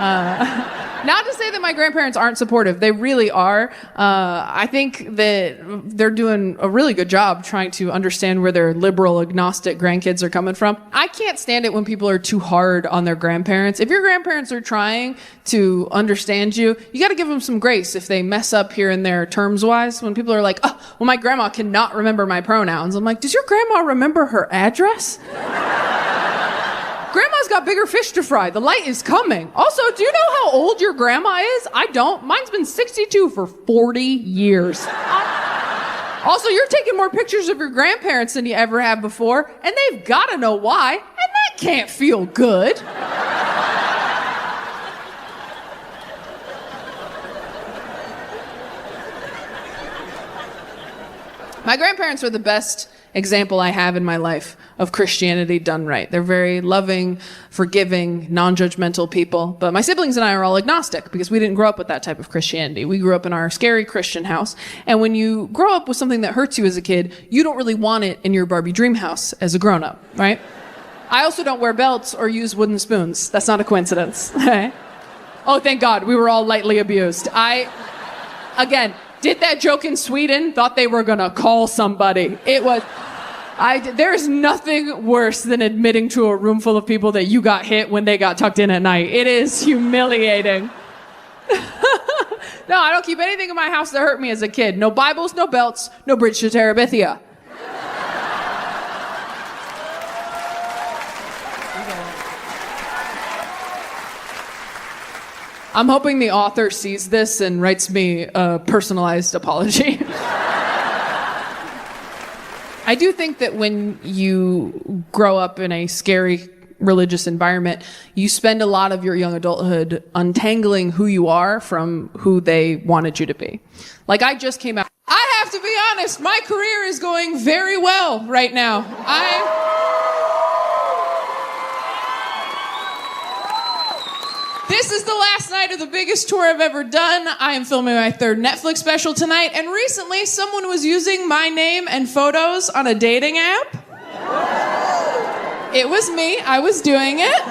Not to say that my grandparents aren't supportive. They really are. I think that they're doing a really good job trying to understand where their liberal, agnostic grandkids are coming from. I can't stand it when people are too hard on their grandparents. If your grandparents are trying to understand you, you got to give them some grace if they mess up here and there terms-wise. When people are like, oh, well, my grandma cannot remember my pronouns. I'm like, does your grandma remember her address? Grandma's got bigger fish to fry. The light is coming. Also, do you know how old your grandma is? I don't. Mine's been 62 for 40 years. Also, you're taking more pictures of your grandparents than you ever have before, and they've got to know why, and that can't feel good. My grandparents are the best example I have in my life of Christianity done right. They're very loving, forgiving, non-judgmental people. But my siblings and I are all agnostic because we didn't grow up with that type of Christianity. We grew up in our scary Christian house. And when you grow up with something that hurts you as a kid, you don't really want it in your Barbie dream house as a grown-up, right? I also don't wear belts or use wooden spoons. That's not a coincidence. Oh, thank God. We were all lightly abused. Again, did that joke in Sweden, thought they were gonna call somebody. There's nothing worse than admitting to a room full of people that you got hit when they got tucked in at night. It is humiliating. No, I don't keep anything in my house that hurt me as a kid. No Bibles, no belts, no bridge to Terabithia. I'm hoping the author sees this and writes me a personalized apology. I do think that when you grow up in a scary religious environment, you spend a lot of your young adulthood untangling who you are from who they wanted you to be. Like, I just came out. I have to be honest, my career is going very well right now. This is the last night of the biggest tour I've ever done. I am filming my third Netflix special tonight, and recently someone was using my name and photos on a dating app. It was me. I was doing it.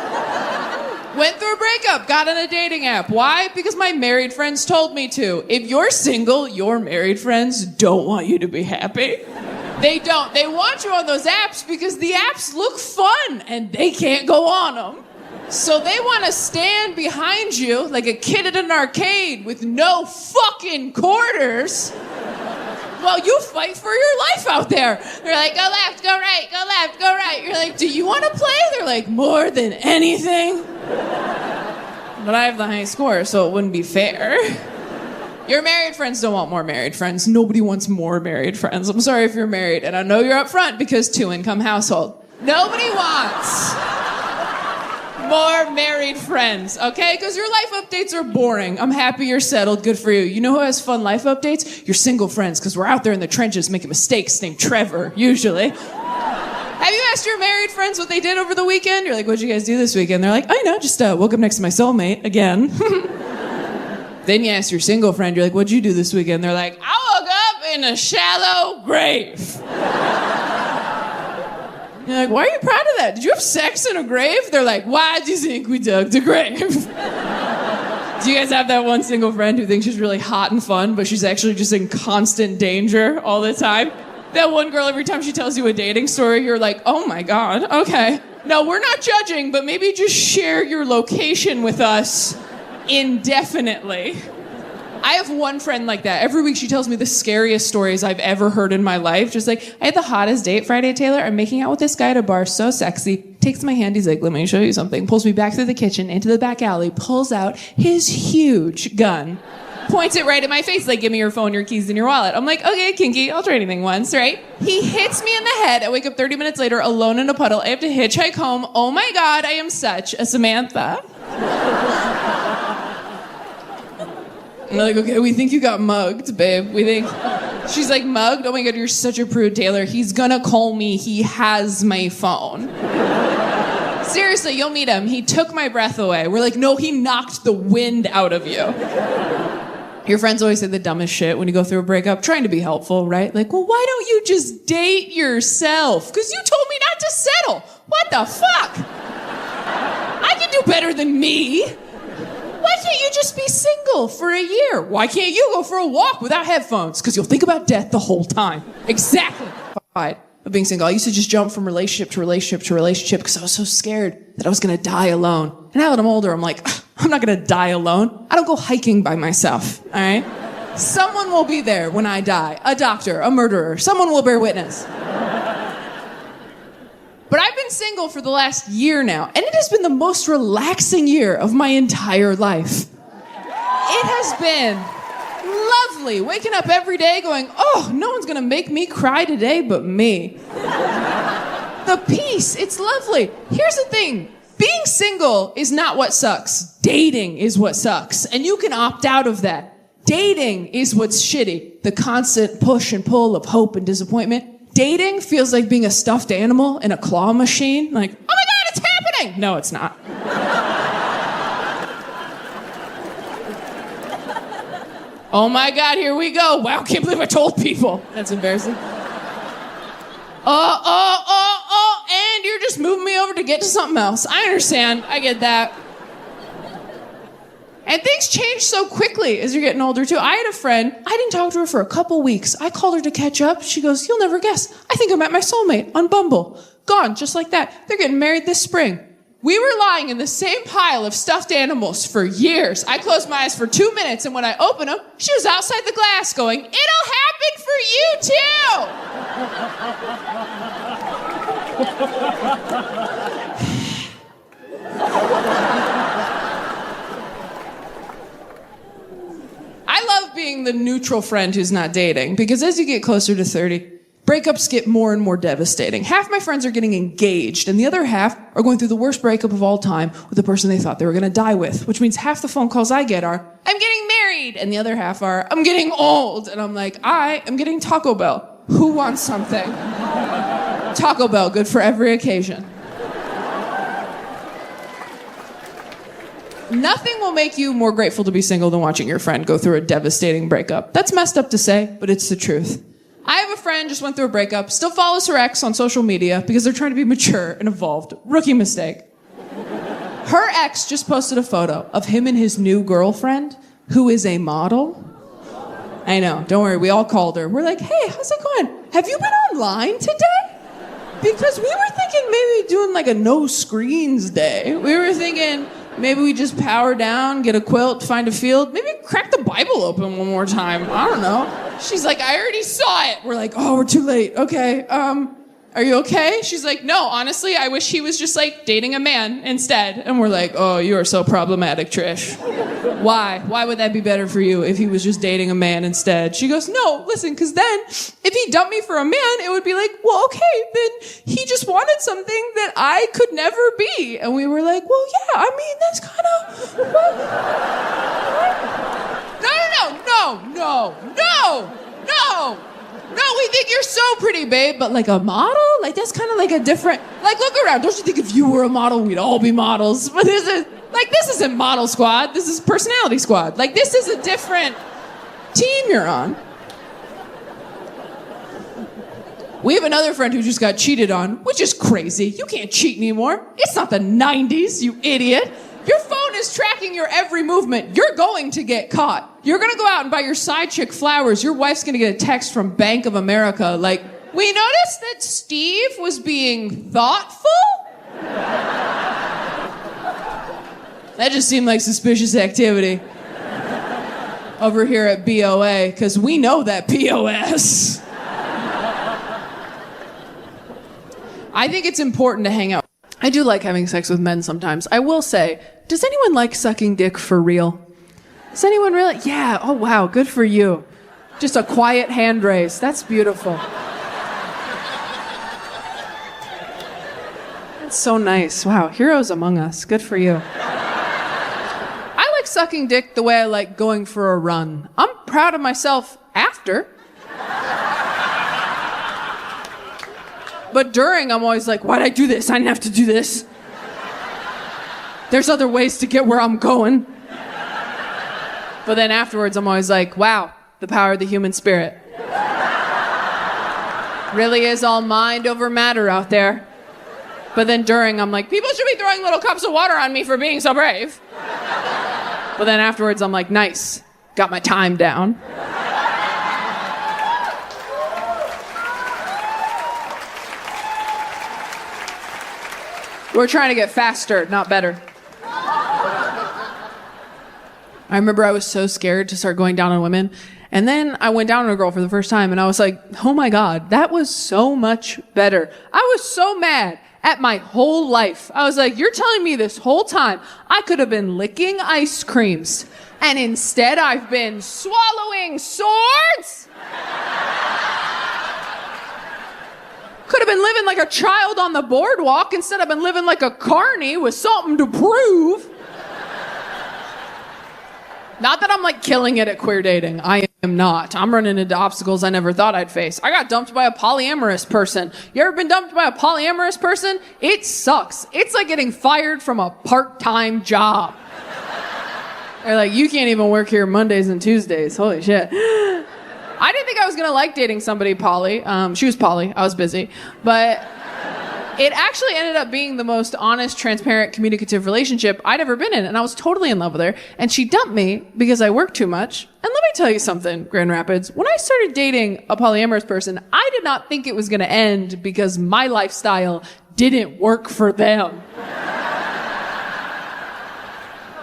Went through a breakup, got on a dating app. Why? Because my married friends told me to. If you're single, your married friends don't want you to be happy. They don't. They want you on those apps because the apps look fun and they can't go on them. So they want to stand behind you like a kid at an arcade with no fucking quarters while you fight for your life out there. They're like, go left, go right, go left, go right. You're like, do you want to play? They're like, more than anything. But I have the highest score, so it wouldn't be fair. Your married friends don't want more married friends. Nobody wants more married friends. I'm sorry if you're married, and I know you're up front because two-income household. Nobody wants more married friends, okay? Because your life updates are boring. I'm happy you're settled. Good for you. You know who has fun life updates? Your single friends, because we're out there in the trenches making mistakes named Trevor, usually. Have you asked your married friends what they did over the weekend? You're like, what'd you guys do this weekend? They're like, oh, you know, just woke up next to my soulmate again. Then you ask your single friend, you're like, what'd you do this weekend? They're like, I woke up in a shallow grave. You're like, why are you proud of that? Did you have sex in a grave? They're like, why do you think we dug the grave? Do you guys have that one single friend who thinks she's really hot and fun, but she's actually just in constant danger all the time? That one girl, every time she tells you a dating story, you're like, oh my God, okay. No, we're not judging, but maybe just share your location with us indefinitely. I have one friend like that. Every week she tells me the scariest stories I've ever heard in my life. Just like, I had the hottest date Friday, Taylor. I'm making out with this guy at a bar, so sexy. Takes my hand, he's like, let me show you something. Pulls me back through the kitchen, into the back alley, pulls out his huge gun. Points it right at my face, like, give me your phone, your keys, and your wallet. I'm like, okay, kinky, I'll try anything once, right? He hits me in the head. I wake up 30 minutes later, alone in a puddle. I have to hitchhike home. Oh my God, I am such a Samantha. And they're like, okay, we think you got mugged, babe. We think... She's like, mugged? Oh my God, you're such a prude, Taylor. He's gonna call me. He has my phone. Seriously, you'll meet him. He took my breath away. We're like, no, he knocked the wind out of you. Your friends always say the dumbest shit when you go through a breakup, trying to be helpful, right? Like, well, why don't you just date yourself? Because you told me not to settle. What the fuck? I can do better than me. single for a year. Why can't you go for a walk without headphones? Because you'll think about death the whole time. Exactly. Of being single. I used to just jump from relationship to relationship to relationship because I was so scared that I was going to die alone. And now that I'm older, I'm like, I'm not going to die alone. I don't go hiking by myself, all right? Someone will be there when I die. A doctor, a murderer. Someone will bear witness. But I've been single for the last year now, and it has been the most relaxing year of my entire life. It has been lovely. Waking up every day going, oh, no one's gonna make me cry today but me. The peace, it's lovely. Here's the thing. Being single is not what sucks. Dating is what sucks. And you can opt out of that. Dating is what's shitty. The constant push and pull of hope and disappointment. Dating feels like being a stuffed animal in a claw machine. Like, oh my God, it's happening! No, it's not. Oh my God, here we go. Wow, can't believe I told people. That's embarrassing. And you're just moving me over to get to something else. I understand, I get that. And things change so quickly as you're getting older too. I had a friend, I didn't talk to her for a couple weeks. I called her to catch up. She goes, you'll never guess. I think I met my soulmate on Bumble. Gone, just like that. They're getting married this spring. We were lying in the same pile of stuffed animals for years. I closed my eyes for 2 minutes, and when I opened them, she was outside the glass going, it'll happen for you too! I love being the neutral friend who's not dating, because as you get closer to 30, breakups get more and more devastating. Half my friends are getting engaged, and the other half are going through the worst breakup of all time with the person they thought they were going to die with, which means half the phone calls I get are, I'm getting married, and the other half are, I'm getting old. And I'm like, I am getting Taco Bell. Who wants something? Taco Bell, good for every occasion. Nothing will make you more grateful to be single than watching your friend go through a devastating breakup. That's messed up to say, but it's the truth. I have a friend just went through a breakup, still follows her ex on social media because they're trying to be mature and evolved. Rookie mistake. Her ex just posted a photo of him and his new girlfriend, who is a model. I know, don't worry, we all called her. We're like, hey, how's it going? Have you been online today? Because we were thinking maybe doing like a no screens day. We were thinking maybe we just power down, get a quilt, find a field, maybe crack the Bible open one more time. I don't know. She's like, I already saw it. We're like, oh, we're too late. Okay, are you okay? She's like, no, honestly, I wish he was just like dating a man instead. And we're like, oh, you are so problematic, Trish. Why? Why would that be better for you if he was just dating a man instead? She goes, no, listen, because then if he dumped me for a man, it would be like, well, okay, then he just wanted something that I could never be. And we were like, well, yeah, I mean, that's kind of... No, we think you're so pretty, babe, but like a model? Like that's kind of like a different, like look around. Don't you think if you were a model, we'd all be models? But this isn't Model Squad. This is Personality Squad. Like this is a different team you're on. We have another friend who just got cheated on, which is crazy. You can't cheat anymore. It's not the 90s, you idiot. Your phone is tracking your every movement. You're going to get caught. You're going to go out and buy your side chick flowers. Your wife's going to get a text from Bank of America like, we noticed that Steve was being thoughtful? That just seemed like suspicious activity over here at BOA, because we know that POS. I think it's important to hang out. I do like having sex with men sometimes. I will say, does anyone like sucking dick for real? Does anyone really? Yeah, oh wow, good for you. Just a quiet hand raise. That's beautiful. That's so nice. Wow, heroes among us. Good for you. I like sucking dick the way I like going for a run. I'm proud of myself after. But during, I'm always like, why'd I do this? I didn't have to do this. There's other ways to get where I'm going. But then afterwards, I'm always like, wow, the power of the human spirit. Really is all mind over matter out there. But then during, I'm like, people should be throwing little cups of water on me for being so brave. But then afterwards, I'm like, nice. Got my time down. We're trying to get faster, not better. I remember I was so scared to start going down on women. And then I went down on a girl for the first time and I was like, oh my God, that was so much better. I was so mad at my whole life. I was like, you're telling me this whole time I could have been licking ice creams and instead I've been swallowing swords? Could have been living like a child on the boardwalk. Instead, I've been living like a carny with something to prove. Not that I'm like killing it at queer dating. I am not. I'm running into obstacles I never thought I'd face. I got dumped by a polyamorous person. You ever been dumped by a polyamorous person? It sucks. It's like getting fired from a part-time job. They're like, you can't even work here Mondays and Tuesdays. Holy shit. I didn't think I was gonna like dating somebody poly. She was poly, I was busy. But it actually ended up being the most honest, transparent, communicative relationship I'd ever been in. And I was totally in love with her. And she dumped me because I worked too much. And let me tell you something, Grand Rapids. When I started dating a polyamorous person, I did not think it was gonna end because my lifestyle didn't work for them.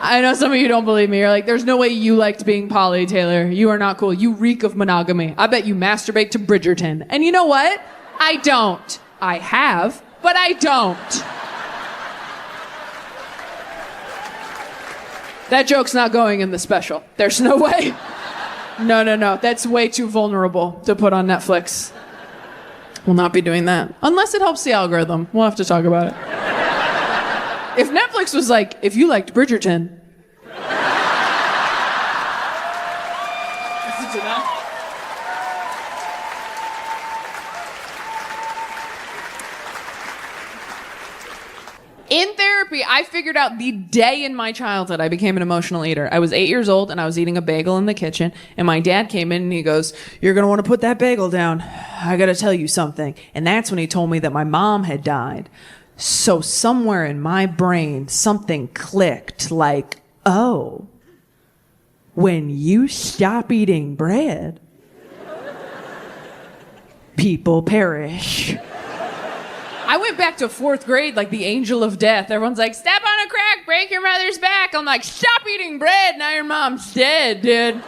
I know some of you don't believe me. You're like, there's no way you liked being poly, Taylor. You are not cool. You reek of monogamy. I bet you masturbate to Bridgerton. And you know what? I don't. I have, but I don't. That joke's not going in the special. There's no way. No. That's way too vulnerable to put on Netflix. We'll not be doing that. Unless it helps the algorithm. We'll have to talk about it. If Netflix was like, if you liked Bridgerton. Listen to that. In therapy, I figured out the day in my childhood I became an emotional eater. I was 8 years old and I was eating a bagel in the kitchen and my dad came in and he goes, you're going to want to put that bagel down. I got to tell you something. And that's when he told me that my mom had died. So somewhere in my brain, something clicked like, oh, when you stop eating bread, people perish. I went back to 4th grade like the angel of death. Everyone's like, step on a crack, break your mother's back. I'm like, stop eating bread, now your mom's dead, dude.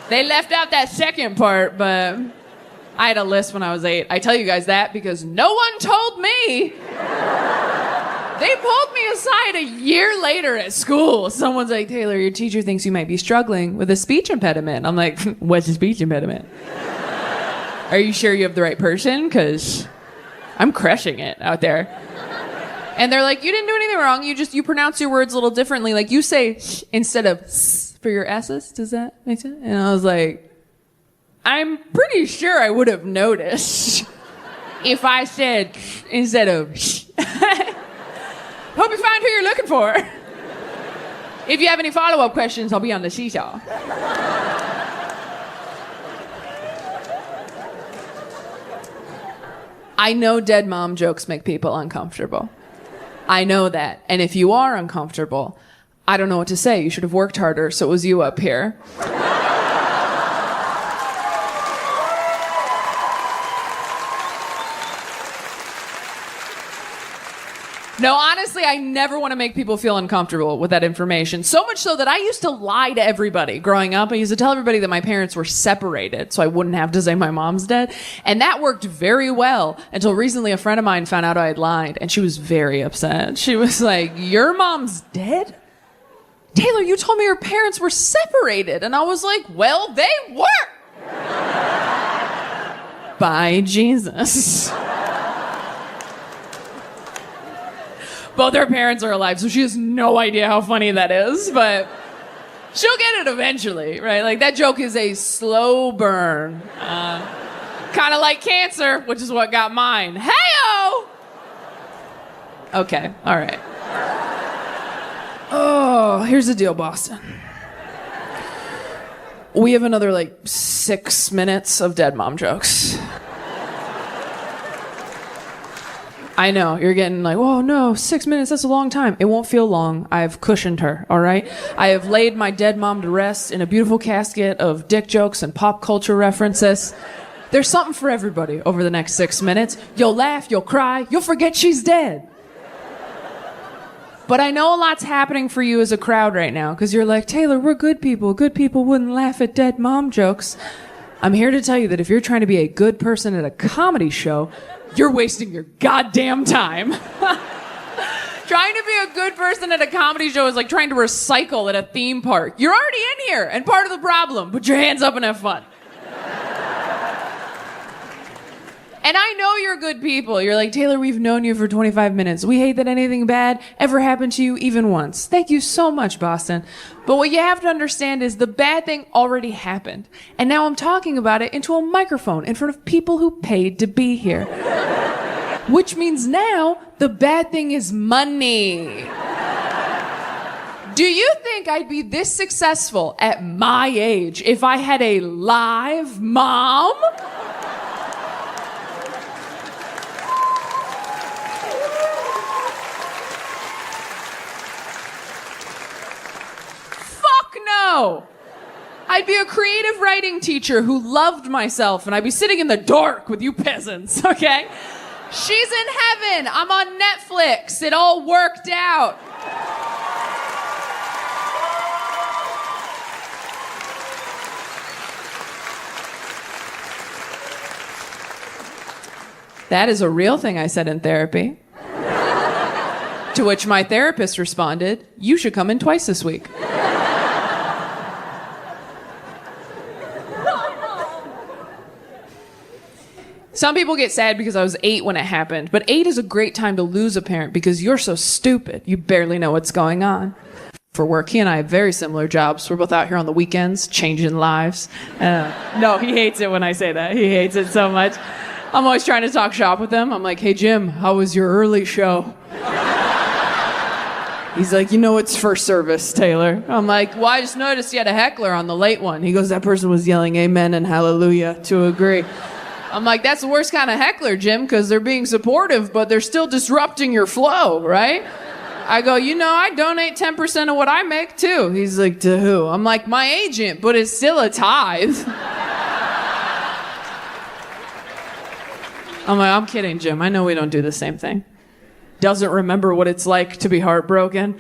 They left out that second part, but I had a list when I was 8. I tell you guys that because no one told me. They pulled me aside a year later at school. Someone's like, Taylor, your teacher thinks you might be struggling with a speech impediment. I'm like, what's a speech impediment? Are you sure you have the right person? Because I'm crushing it out there. And they're like, you didn't do anything wrong. You pronounce your words a little differently. Like you say sh instead of s for your S's. Does that make sense? And I was like, I'm pretty sure I would have noticed if I said sh instead of sh. Hope you find who you're looking for. If you have any follow-up questions, I'll be on the seesaw. I know dead mom jokes make people uncomfortable. I know that. And if you are uncomfortable, I don't know what to say. You should have worked harder, so it was you up here. No, honestly, I never want to make people feel uncomfortable with that information. So much so that I used to lie to everybody growing up. I used to tell everybody that my parents were separated so I wouldn't have to say my mom's dead. And that worked very well until recently a friend of mine found out I had lied and she was very upset. She was like, your mom's dead? Taylor, you told me your parents were separated. And I was like, well, they were. By Jesus. Both her parents are alive, so she has no idea how funny that is, but she'll get it eventually, right? Like, that joke is a slow burn. Kind of like cancer, which is what got mine. Hey-o! Okay, all right. Oh, here's the deal, Boston. We have another, 6 minutes of dead mom jokes. I know, you're getting like, oh no, 6 minutes, that's a long time. It won't feel long. I've cushioned her, all right? I have laid my dead mom to rest in a beautiful casket of dick jokes and pop culture references. There's something for everybody over the next 6 minutes. You'll laugh, you'll cry, you'll forget she's dead. But I know a lot's happening for you as a crowd right now, because you're like, Taylor, we're good people. Good people wouldn't laugh at dead mom jokes. I'm here to tell you that if you're trying to be a good person at a comedy show, you're wasting your goddamn time. Trying to be a good person at a comedy show is like trying to recycle at a theme park. You're already in here and part of the problem. Put your hands up and have fun. And I know you're good people. You're like, Taylor, we've known you for 25 minutes. We hate that anything bad ever happened to you even once. Thank you so much, Boston. But what you have to understand is the bad thing already happened. And now I'm talking about it into a microphone in front of people who paid to be here. Which means now the bad thing is money. Do you think I'd be this successful at my age if I had a live mom? No. I'd be a creative writing teacher who loved myself, and I'd be sitting in the dark with you peasants, okay? She's in heaven. I'm on Netflix. It all worked out. That is a real thing I said in therapy. To which my therapist responded, you should come in twice this week. Some people get sad because I was 8 when it happened, but 8 is a great time to lose a parent because you're so stupid, you barely know what's going on. For work, he and I have very similar jobs. We're both out here on the weekends, changing lives. No, he hates it when I say that. He hates it so much. I'm always trying to talk shop with him. I'm like, hey, Jim, how was your early show? He's like, you know, it's first service, Taylor. I'm like, well, I just noticed you had a heckler on the late one. He goes, that person was yelling amen and hallelujah to agree. I'm like, that's the worst kind of heckler, Jim, because they're being supportive, but they're still disrupting your flow, right? I go, you know, I donate 10% of what I make, too. He's like, to who? I'm like, my agent, but it's still a tithe. I'm like, I'm kidding, Jim. I know we don't do the same thing. Doesn't remember what it's like to be heartbroken.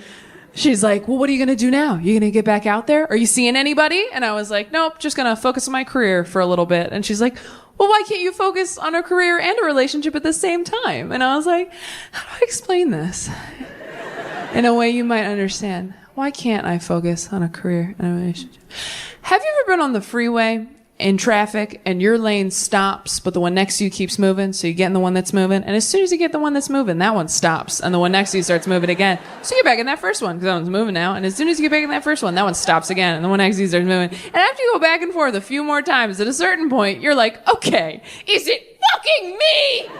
She's like, well, what are you going to do now? You going to get back out there? Are you seeing anybody? And I was like, nope, just going to focus on my career for a little bit. And she's like, well, why can't you focus on a career and a relationship at the same time? And I was like, how do I explain this in a way you might understand? Why can't I focus on a career and a relationship? Have you ever been on the freeway in traffic and your lane stops, but the one next to you keeps moving, so you get in the one that's moving, and as soon as you get the one that's moving, that one stops, and the one next to you starts moving again. So you get back in that first one, because that one's moving now, and as soon as you get back in that first one, that one stops again, and the one next to you starts moving. And after you go back and forth a few more times, at a certain point, you're like, okay, is it fucking me?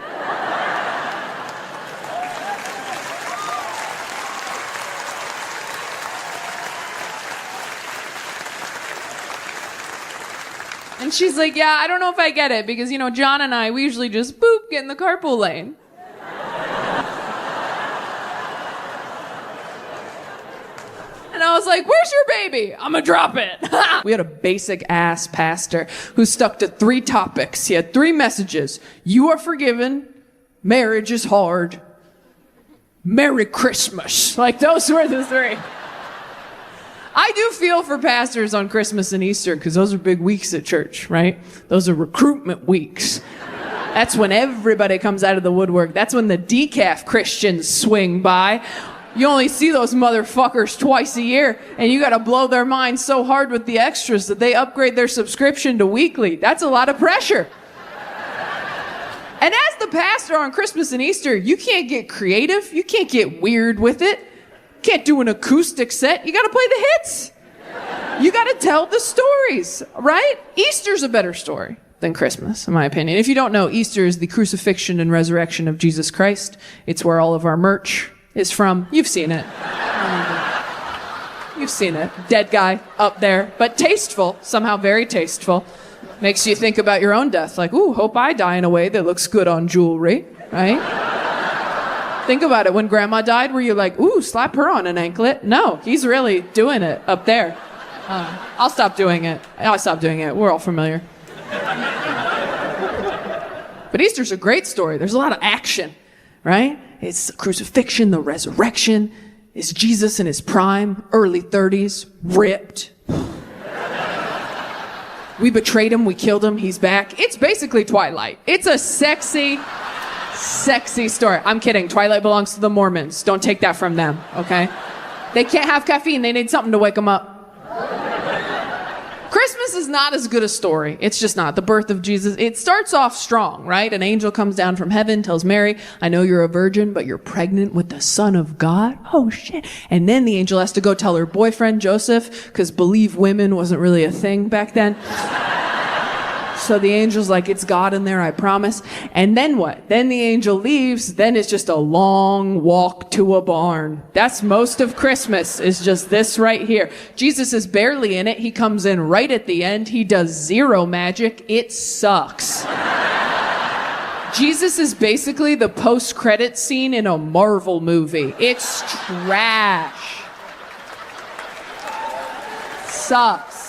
And she's like, yeah, I don't know if I get it because, you know, John and I, we usually just boop, get in the carpool lane. And I was like, where's your baby? I'm gonna drop it. We had a basic ass pastor who stuck to 3 topics. He had 3 messages. You are forgiven. Marriage is hard. Merry Christmas. Like, those were the 3. I do feel for pastors on Christmas and Easter because those are big weeks at church, right? Those are recruitment weeks. That's when everybody comes out of the woodwork. That's when the decaf Christians swing by. You only see those motherfuckers twice a year, and you gotta blow their minds so hard with the extras that they upgrade their subscription to weekly. That's a lot of pressure. And as the pastor on Christmas and Easter, you can't get creative. You can't get weird with it. Can't do an acoustic set. You gotta play the hits. You gotta tell the stories, right? Easter's a better story than Christmas, in my opinion. If you don't know, Easter is the crucifixion and resurrection of Jesus Christ. It's where all of our merch is from. You've seen it. You've seen it. Dead guy up there, but tasteful, somehow very tasteful. Makes you think about your own death, like, ooh, hope I die in a way that looks good on jewelry, right? Think about it. When grandma died, were you like, ooh, slap her on an anklet? No, he's really doing it up there. I'll stop doing it. I'll stop doing it. We're all familiar. But Easter's a great story. There's a lot of action, right? It's the crucifixion, the resurrection. It's Jesus in his prime, early 30s, ripped. We betrayed him, we killed him, he's back. It's basically Twilight. It's a sexy story. I'm kidding. Twilight belongs to the Mormons. Don't take that from them, okay? They can't have caffeine. They need something to wake them up. Christmas is not as good a story. It's just not. The birth of Jesus, it starts off strong, right? An angel comes down from heaven, tells Mary, I know you're a virgin, but you're pregnant with the Son of God. Oh, shit. And then the angel has to go tell her boyfriend, Joseph, because believe women wasn't really a thing back then. So the angel's like, it's God in there, I promise. And then what? Then the angel leaves. Then it's just a long walk to a barn. That's most of Christmas, is just this right here. Jesus is barely in it. He comes in right at the end. He does zero magic. It sucks. Jesus is basically the post-credit scene in a Marvel movie. It's trash. Sucks.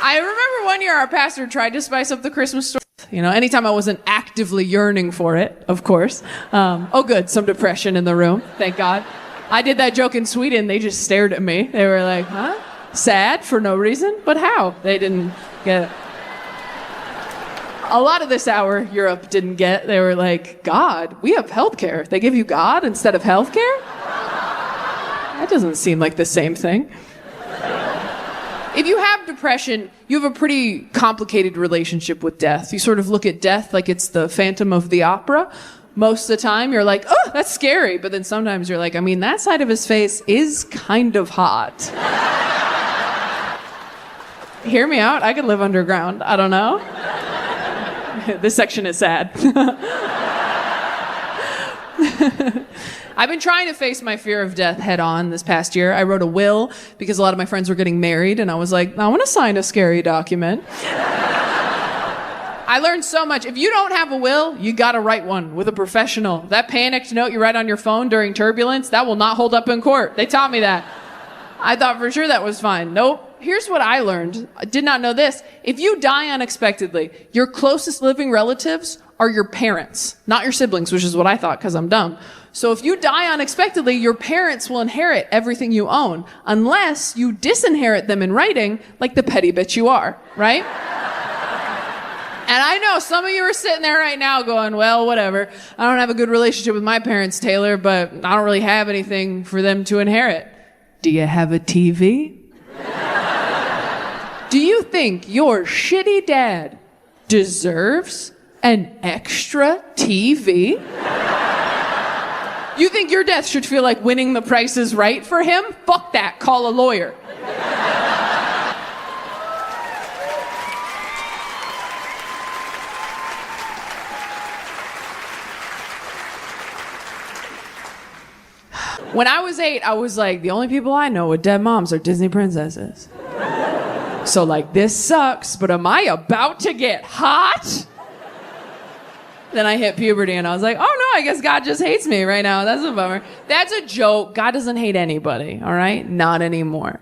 I remember one year our pastor tried to spice up the Christmas story. You know, anytime I wasn't actively yearning for it, of course. Oh, good, some depression in the room, thank God. I did that joke in Sweden. They just stared at me. They were like, huh? Sad for no reason? But how? They didn't get it. A lot of this hour, Europe didn't get. They were like, God, we have healthcare. They give you God instead of healthcare? That doesn't seem like the same thing. If you have depression, you have a pretty complicated relationship with death. You sort of look at death like it's the Phantom of the Opera. Most of the time, you're like, oh, that's scary. But then sometimes you're like, I mean, that side of his face is kind of hot. Hear me out. I could live underground. I don't know. This section is sad. I've been trying to face my fear of death head on this past year. I wrote a will because a lot of my friends were getting married, and I was like, I want to sign a scary document. I learned so much. If you don't have a will, you got to write one with a professional. That panicked note you write on your phone during turbulence, that will not hold up in court. They taught me that. I thought for sure that was fine. Nope. Here's what I learned. I did not know this. If you die unexpectedly, your closest living relatives are your parents, not your siblings, which is what I thought because I'm dumb. So if you die unexpectedly, your parents will inherit everything you own, unless you disinherit them in writing, like the petty bitch you are, right? And I know some of you are sitting there right now going, well, whatever. I don't have a good relationship with my parents, Taylor, but I don't really have anything for them to inherit. Do you have a TV? Do you think your shitty dad deserves an extra TV? You think your death should feel like winning the Price is Right for him? Fuck that. Call a lawyer. When I was 8, I was like, the only people I know with dead moms are Disney princesses. So like, this sucks, but am I about to get hot? Then I hit puberty and I was like, oh no, I guess God just hates me right now. That's a bummer. That's a joke. God doesn't hate anybody, all right? Not anymore.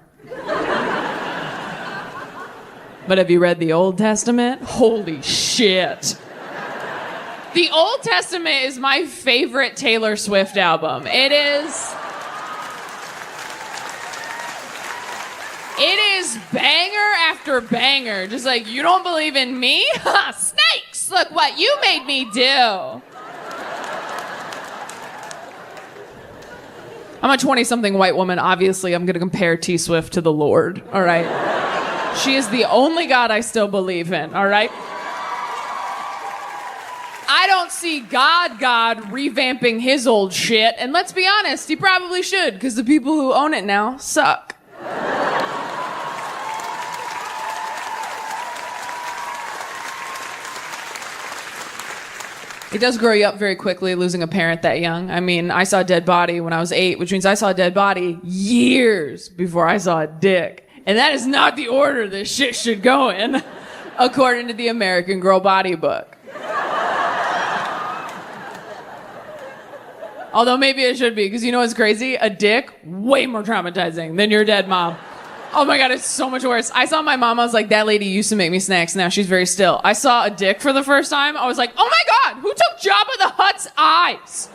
But have you read the Old Testament? Holy shit. The Old Testament is my favorite Taylor Swift album. It is banger after banger. Just like, you don't believe in me? Snakes! Look what you made me do. I'm a 20-something white woman. Obviously, I'm going to compare T Swift to the Lord, all right? She is the only God I still believe in, all right? I don't see God revamping his old shit, and let's be honest, he probably should, because the people who own it now suck. It does grow you up very quickly, losing a parent that young. I mean, I saw a dead body when I was 8, which means I saw a dead body years before I saw a dick. And that is not the order this shit should go in, according to the American Girl Body Book. Although maybe it should be, because you know what's crazy? A dick, way more traumatizing than your dead mom. Oh my God, it's so much worse. I saw my mom, I was like, that lady used to make me snacks, now she's very still. I saw a dick for the first time, I was like, oh my God, who took Jabba the Hutt's eyes?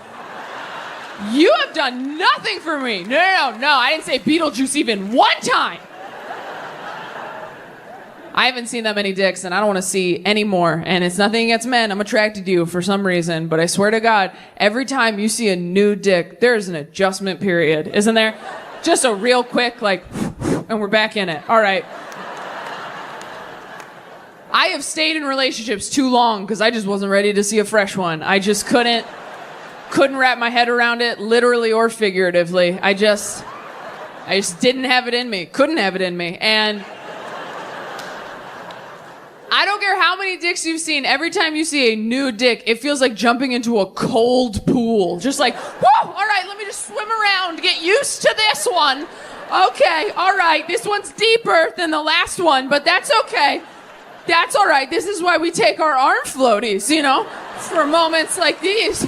You have done nothing for me. No, I didn't say Beetlejuice even one time. I haven't seen that many dicks, and I don't want to see any more. And it's nothing against men. I'm attracted to you for some reason. But I swear to God, every time you see a new dick, there's an adjustment period, isn't there? Just a real quick, like, and we're back in it. All right. I have stayed in relationships too long because I just wasn't ready to see a fresh one. I just couldn't wrap my head around it, literally or figuratively. I just didn't have it in me. Couldn't have it in me. And I don't care how many dicks you've seen. Every time you see a new dick, it feels like jumping into a cold pool. Just like, whoa, all right, let me just swim around, get used to this one. Okay, all right, this one's deeper than the last one, but that's okay. That's all right. This is why we take our arm floaties, you know, for moments like these.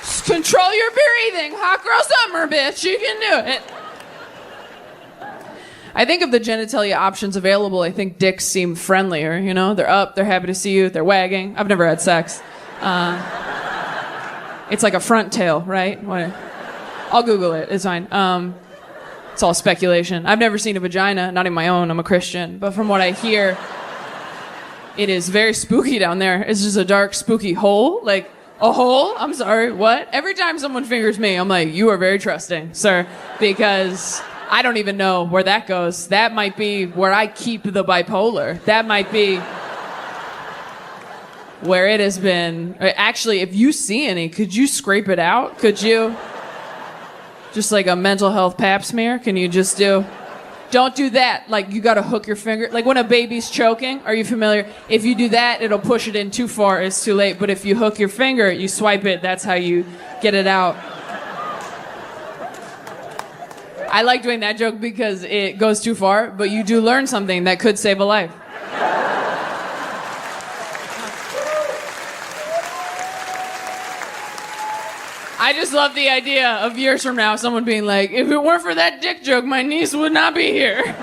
Just control your breathing. Hot girl summer, bitch. You can do it. I think of the genitalia options available, I think dicks seem friendlier, you know? They're up, they're happy to see you, they're wagging. I've never had sex. It's like a front tail, right? I'll Google it, it's fine. It's all speculation. I've never seen a vagina, not even my own, I'm a Christian. But from what I hear, it is very spooky down there. It's just a dark, spooky hole. Like, a hole? I'm sorry, what? Every time someone fingers me, I'm like, you are very trusting, sir. Because I don't even know where that goes. That might be where I keep the bipolar. That might be where it has been. Actually, if you see any, could you scrape it out? Could you? Just like a mental health pap smear? Can you just do? Don't do that. Like, you gotta hook your finger. Like when a baby's choking, are you familiar? If you do that, it'll push it in too far, it's too late. But if you hook your finger, you swipe it, that's how you get it out. I like doing that joke because it goes too far, but you do learn something that could save a life. I just love the idea of years from now, someone being like, if it weren't for that dick joke, my niece would not be here.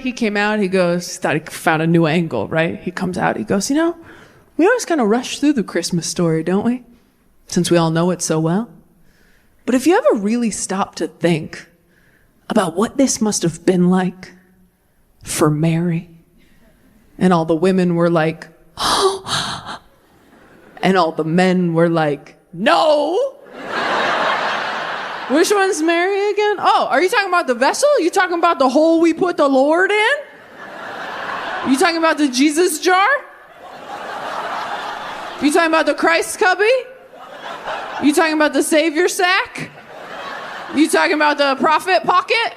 He came out, he goes, thought he found a new angle, right? He comes out, he goes, you know, we always kind of rush through the Christmas story, don't we? Since we all know it so well. But if you ever really stop to think about what this must have been like for Mary. And all the women were like, oh. And all the men were like, no. Which one's Mary again? Oh, are you talking about the vessel? You talking about the hole we put the Lord in? You talking about the Jesus jar? You talking about the Christ cubby? You talking about the Savior sack? You talking about the prophet pocket?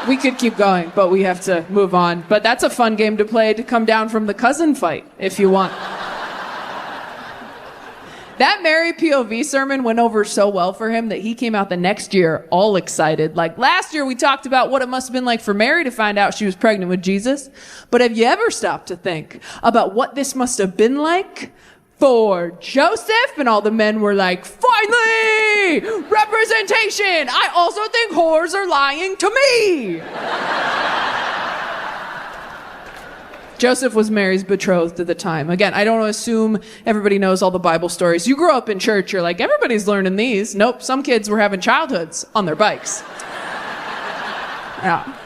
We could keep going, but we have to move on. But that's a fun game to play, to come down from the cousin fight, if you want. That Mary POV sermon went over so well for him that he came out the next year all excited. Like last year we talked about what it must have been like for Mary to find out she was pregnant with Jesus. But have you ever stopped to think about what this must have been like for Joseph? And all the men were like, finally, representation. I also think whores are lying to me. Joseph was Mary's betrothed at the time. Again, I don't assume everybody knows all the Bible stories. You grew up in church, you're like, everybody's learning these. Nope, some kids were having childhoods on their bikes. Yeah.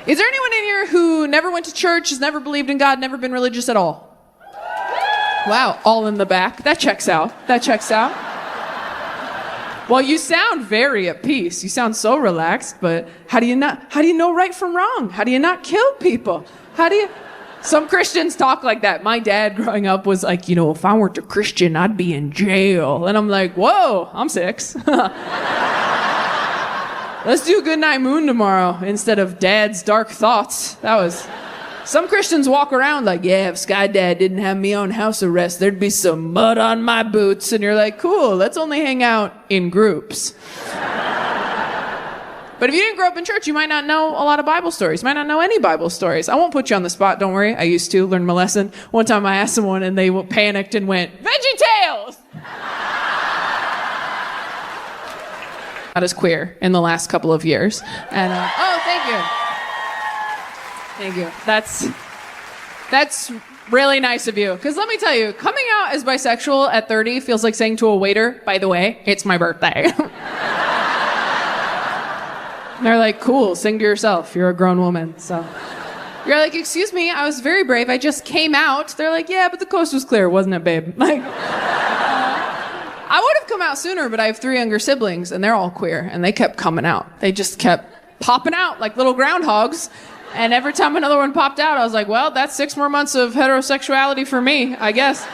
Is there anyone in here who never went to church, has never believed in God, never been religious at all? Wow, all in the back. That checks out. That checks out. Well, you sound very at peace. You sound so relaxed, but how do you know right from wrong? How do you not kill people? Some Christians talk like that. My dad growing up was like, you know, if I weren't a Christian, I'd be in jail. And I'm like, whoa, I'm 6. Let's do Goodnight Moon tomorrow instead of Dad's Dark Thoughts. Some Christians walk around like, yeah, if Sky Dad didn't have me on house arrest, there'd be some mud on my boots. And you're like, cool, let's only hang out in groups. But if you didn't grow up in church, you might not know a lot of Bible stories. You might not know any Bible stories. I won't put you on the spot, don't worry. I used to learn my lesson. One time I asked someone and they panicked and went, VeggieTales! Not as queer in the last couple of years. And, oh, thank you. Thank you. That's really nice of you. Because let me tell you, coming out as bisexual at 30 feels like saying to a waiter, by the way, it's my birthday. They're like, cool, sing to yourself. You're a grown woman. So you're like, excuse me, I was very brave. I just came out. They're like, yeah, but the coast was clear, wasn't it, babe? Like, I would have come out sooner, but I have 3 younger siblings, and they're all queer, and they kept coming out. They just kept popping out like little groundhogs. And every time another one popped out, I was like, well, that's 6 more months of heterosexuality for me, I guess.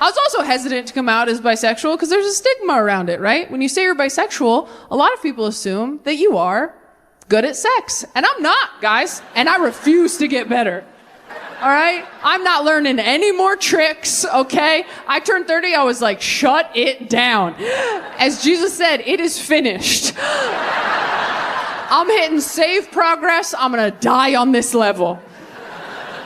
I was also hesitant to come out as bisexual because there's a stigma around it, right? When you say you're bisexual, a lot of people assume that you are good at sex. And I'm not, guys. And I refuse to get better. All right? I'm not learning any more tricks, okay? I turned 30, I was like, shut it down. As Jesus said, it is finished. I'm hitting save progress. I'm going to die on this level.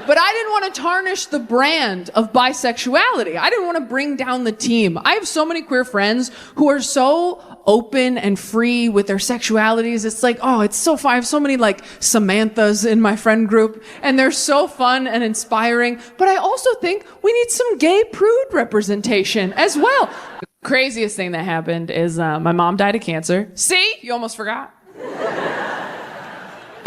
But I didn't want to tarnish the brand of bisexuality. I didn't want to bring down the team. I have so many queer friends who are so open and free with their sexualities. It's like, oh, it's so fun. I have so many like Samanthas in my friend group, and they're so fun and inspiring. But I also think we need some gay prude representation as well. The craziest thing that happened is my mom died of cancer. See? You almost forgot.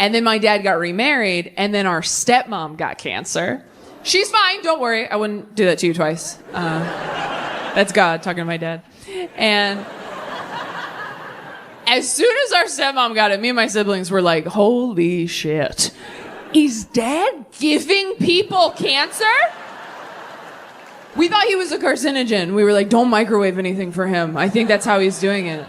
And then my dad got remarried, and then our stepmom got cancer. She's fine, don't worry. I wouldn't do that to you twice. That's God talking to my dad. And as soon as our stepmom got it, me and my siblings were like, holy shit. Is Dad giving people cancer? We thought he was a carcinogen. We were like, don't microwave anything for him. I think that's how he's doing it.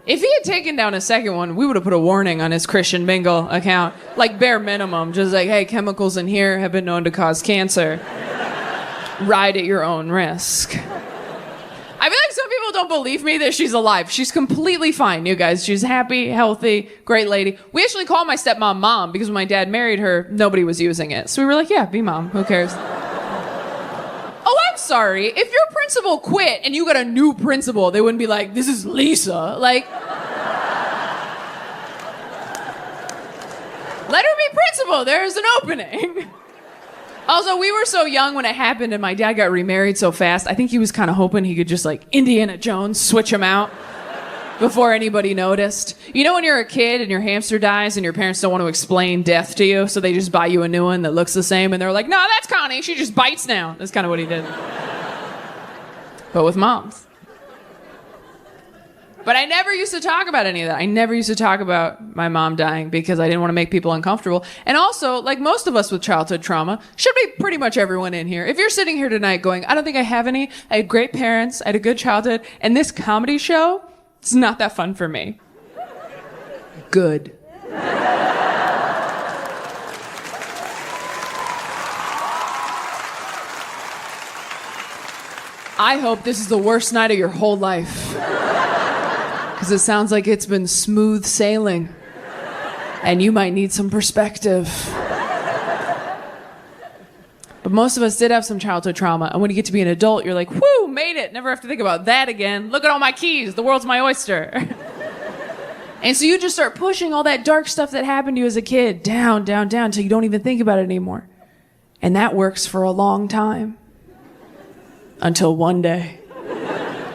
If he had taken down a second one, we would have put a warning on his Christian Mingle account. Like bare minimum, just like, hey, chemicals in here have been known to cause cancer. Ride at your own risk. I feel like some people don't believe me that she's alive. She's completely fine, you guys. She's happy, healthy, great lady. We actually call my stepmom Mom because when my dad married her, nobody was using it. So we were like, yeah, be Mom. Who cares? Oh, I'm sorry. If your principal quit and you got a new principal, they wouldn't be like, this is Lisa. Like, let her be principal. There's an opening. Also, we were so young when it happened and my dad got remarried so fast. I think he was kind of hoping he could just like Indiana Jones switch him out before anybody noticed. You know when you're a kid and your hamster dies and your parents don't want to explain death to you, so they just buy you a new one that looks the same and they're like, no, that's Connie. She just bites now. That's kind of what he did. But with moms. But I never used to talk about any of that. I never used to talk about my mom dying because I didn't want to make people uncomfortable. And also, like most of us with childhood trauma, should be pretty much everyone in here. If you're sitting here tonight going, I don't think I have any. I had great parents. I had a good childhood. And this comedy show, it's not that fun for me. Good. I hope this is the worst night of your whole life. Because it sounds like it's been smooth sailing. And you might need some perspective. But most of us did have some childhood trauma. And when you get to be an adult, you're like, whoo, made it. Never have to think about that again. Look at all my keys. The world's my oyster. And so you just start pushing all that dark stuff that happened to you as a kid down, down, down until you don't even think about it anymore. And that works for a long time. Until one day,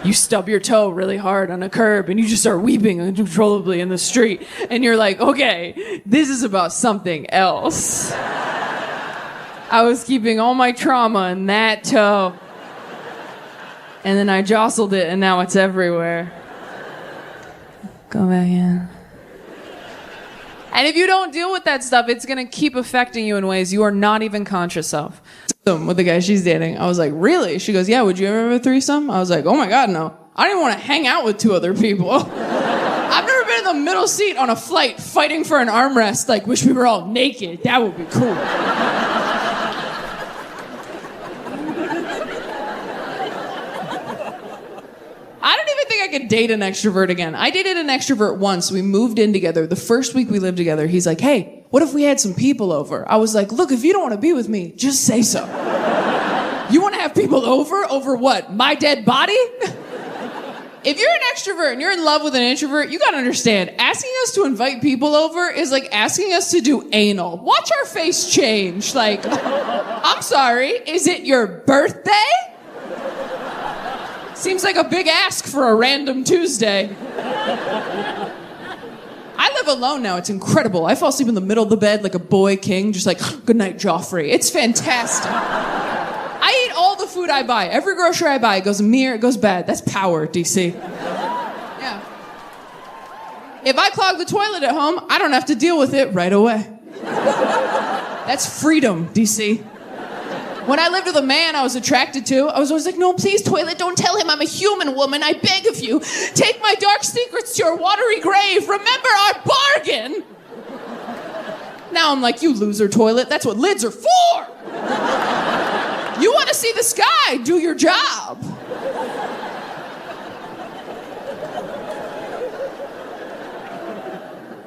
you stub your toe really hard on a curb and you just start weeping uncontrollably in the street. And you're like, okay, this is about something else. I was keeping all my trauma in that toe. And then I jostled it and now it's everywhere. Go back in. And if you don't deal with that stuff, it's going to keep affecting you in ways you are not even conscious of. With the guy she's dating, I was like, really? She goes, yeah, would you ever have a threesome? I was like, oh my God, no. I didn't want to hang out with 2 other people. I've never been in the middle seat on a flight fighting for an armrest, like, wish we were all naked. That would be cool. I don't even think I could date an extrovert again. I dated an extrovert once. We moved in together. The first week we lived together, he's like, hey, what if we had some people over? I was like, look, if you don't want to be with me, just say so. You want to have people over? Over what? My dead body? If you're an extrovert and you're in love with an introvert, you gotta understand, asking us to invite people over is like asking us to do anal. Watch our face change. Like, I'm sorry, is it your birthday? Seems like a big ask for a random Tuesday. I live alone now, it's incredible. I fall asleep in the middle of the bed like a boy king, just like, good night, Joffrey. It's fantastic. I eat all the food I buy. Every grocery I buy goes mere, it goes bad. That's power, DC. Yeah. If I clog the toilet at home, I don't have to deal with it right away. That's freedom, DC. When I lived with a man I was attracted to, I was always like, no, please, toilet, don't tell him I'm a human woman. I beg of you. Take my dark secrets to your watery grave. Remember our bargain. Now I'm like, you loser, toilet. That's what lids are for. You want to see the sky, do your job.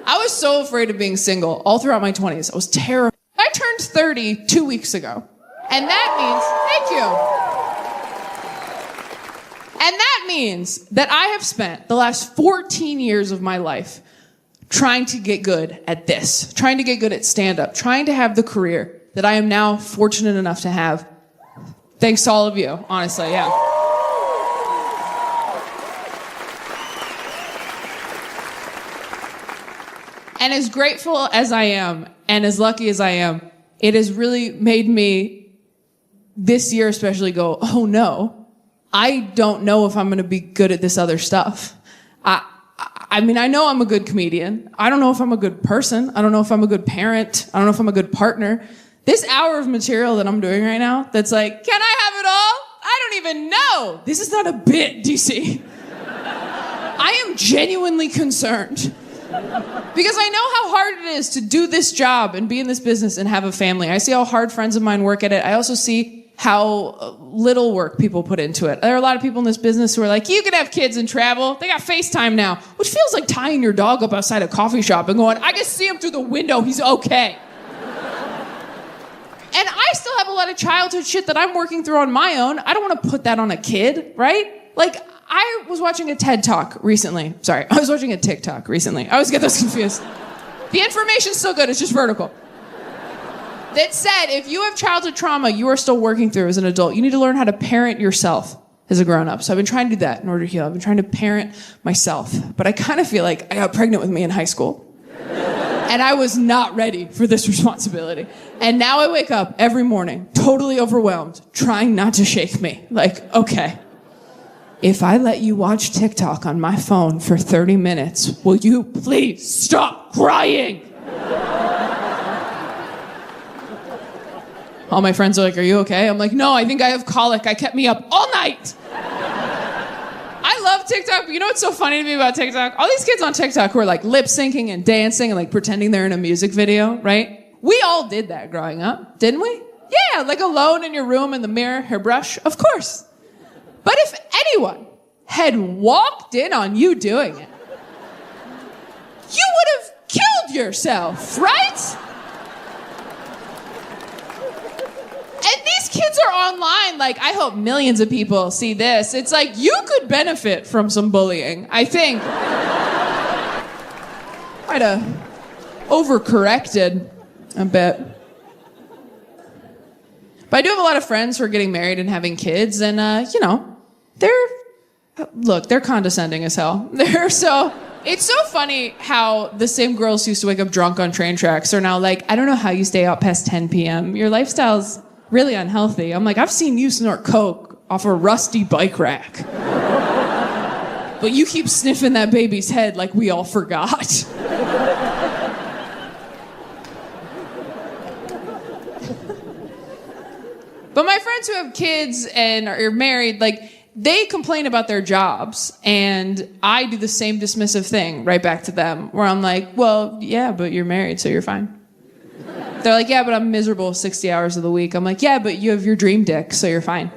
I was so afraid of being single all throughout my 20s. I was terrified. I turned 30 2 weeks ago. And that means that I have spent the last 14 years of my life trying to get good at this, trying to get good at stand-up, trying to have the career that I am now fortunate enough to have. Thanks to all of you, honestly, yeah. And as grateful as I am, and as lucky as I am, it has really made me, this year especially, go, oh no, I don't know if I'm gonna be good at this other stuff. I mean, I know I'm a good comedian. I don't know if I'm a good person. I don't know if I'm a good parent. I don't know if I'm a good partner. This hour of material that I'm doing right now, that's like, can I have it all? I don't even know. This is not a bit, DC. I am genuinely concerned. Because I know how hard it is to do this job and be in this business and have a family. I see how hard friends of mine work at it. I also see how little work people put into it. There are a lot of people in this business who are like, you can have kids and travel. They got FaceTime now, which feels like tying your dog up outside a coffee shop and going, I can see him through the window. He's okay. And I still have a lot of childhood shit that I'm working through on my own. I don't want to put that on a kid, right? Like, I was watching a TED Talk recently. Sorry, I was watching a TikTok recently. I always get those confused. The information's still good, it's just vertical. That said, if you have childhood trauma you are still working through as an adult, you need to learn how to parent yourself as a grown-up. So I've been trying to do that in order to heal. I've been trying to parent myself. But I kind of feel like I got pregnant with me in high school. And I was not ready for this responsibility. And now I wake up every morning, totally overwhelmed, trying not to shake me. Like, okay, if I let you watch TikTok on my phone for 30 minutes, will you please stop crying? All my friends are like, are you okay? I'm like, no, I think I have colic. I kept me up all night. I love TikTok, but you know what's so funny to me about TikTok? All these kids on TikTok who are like lip syncing and dancing and like pretending they're in a music video, right? We all did that growing up, didn't we? Yeah, like alone in your room in the mirror, hairbrush, of course. But if anyone had walked in on you doing it, you would have killed yourself, right? And these kids are online, like, I hope millions of people see this. It's like, you could benefit from some bullying, I think. Might have overcorrected a bit. But I do have a lot of friends who are getting married and having kids, and, you know, they're condescending as hell. It's so funny how the same girls who used to wake up drunk on train tracks are now like, I don't know how you stay out past 10 p.m. Your lifestyle's really unhealthy. I'm like, I've seen you snort coke off a rusty bike rack. But you keep sniffing that baby's head like we all forgot. But my friends who have kids and are married, like, they complain about their jobs, and I do the same dismissive thing right back to them, where I'm like, well, yeah, but you're married, so you're fine. They're like, yeah, but I'm miserable 60 hours of the week. I'm like, yeah, but you have your dream dick, so you're fine.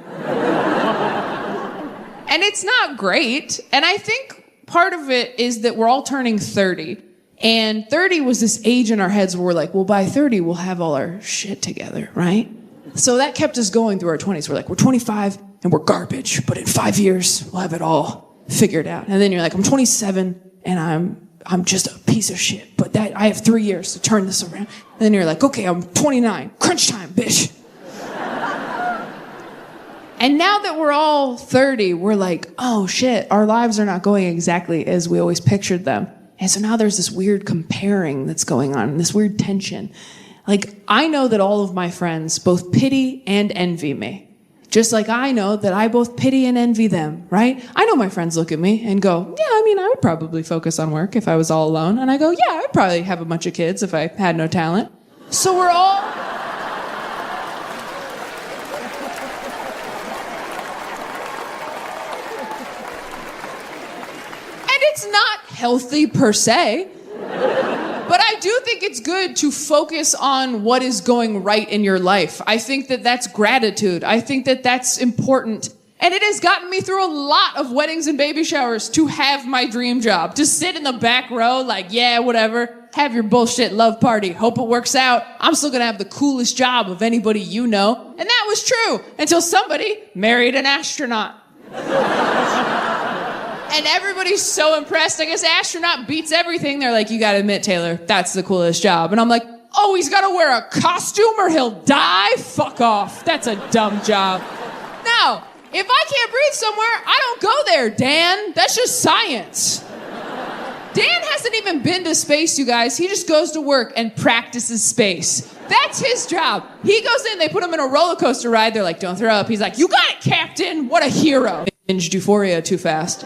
And And it's not great. And I think part of it is that we're all turning 30. And 30 was this age in our heads where we're like, well, by 30, we'll have all our shit together, right? So that kept us going through our 20s. We're like, we're 25 and we're garbage, but in 5 years, we'll have it all figured out. And then you're like, I'm 27 and I'm just a piece of shit, but that I have 3 years to turn this around. And then you're like, okay, I'm 29, crunch time, bitch. And now that we're all 30, we're like, oh shit, our lives are not going exactly as we always pictured them. And so now there's this weird comparing that's going on, this weird tension. Like, I know that all of my friends both pity and envy me. Just like I know that I both pity and envy them, right? I know my friends look at me and go, yeah, I mean, I would probably focus on work if I was all alone. And I go, yeah, I'd probably have a bunch of kids if I had no talent. So we're all... It's not healthy per se, but I do think it's good to focus on what is going right in your life. I think that that's gratitude. I think that that's important. And it has gotten me through a lot of weddings and baby showers to have my dream job, to sit in the back row like, yeah, whatever, have your bullshit love party, hope it works out. I'm still gonna have the coolest job of anybody you know. And that was true until somebody married an astronaut. And everybody's so impressed. I guess astronaut beats everything. They're like, you gotta admit, Taylor, that's the coolest job. And I'm like, oh, he's gotta wear a costume or he'll die? Fuck off. That's a dumb job. Now, if I can't breathe somewhere, I don't go there, Dan. That's just science. Dan hasn't even been to space, you guys. He just goes to work and practices space. That's his job. He goes in, they put him in a roller coaster ride. They're like, don't throw up. He's like, you got it, Captain. What a hero. Binged Euphoria too fast.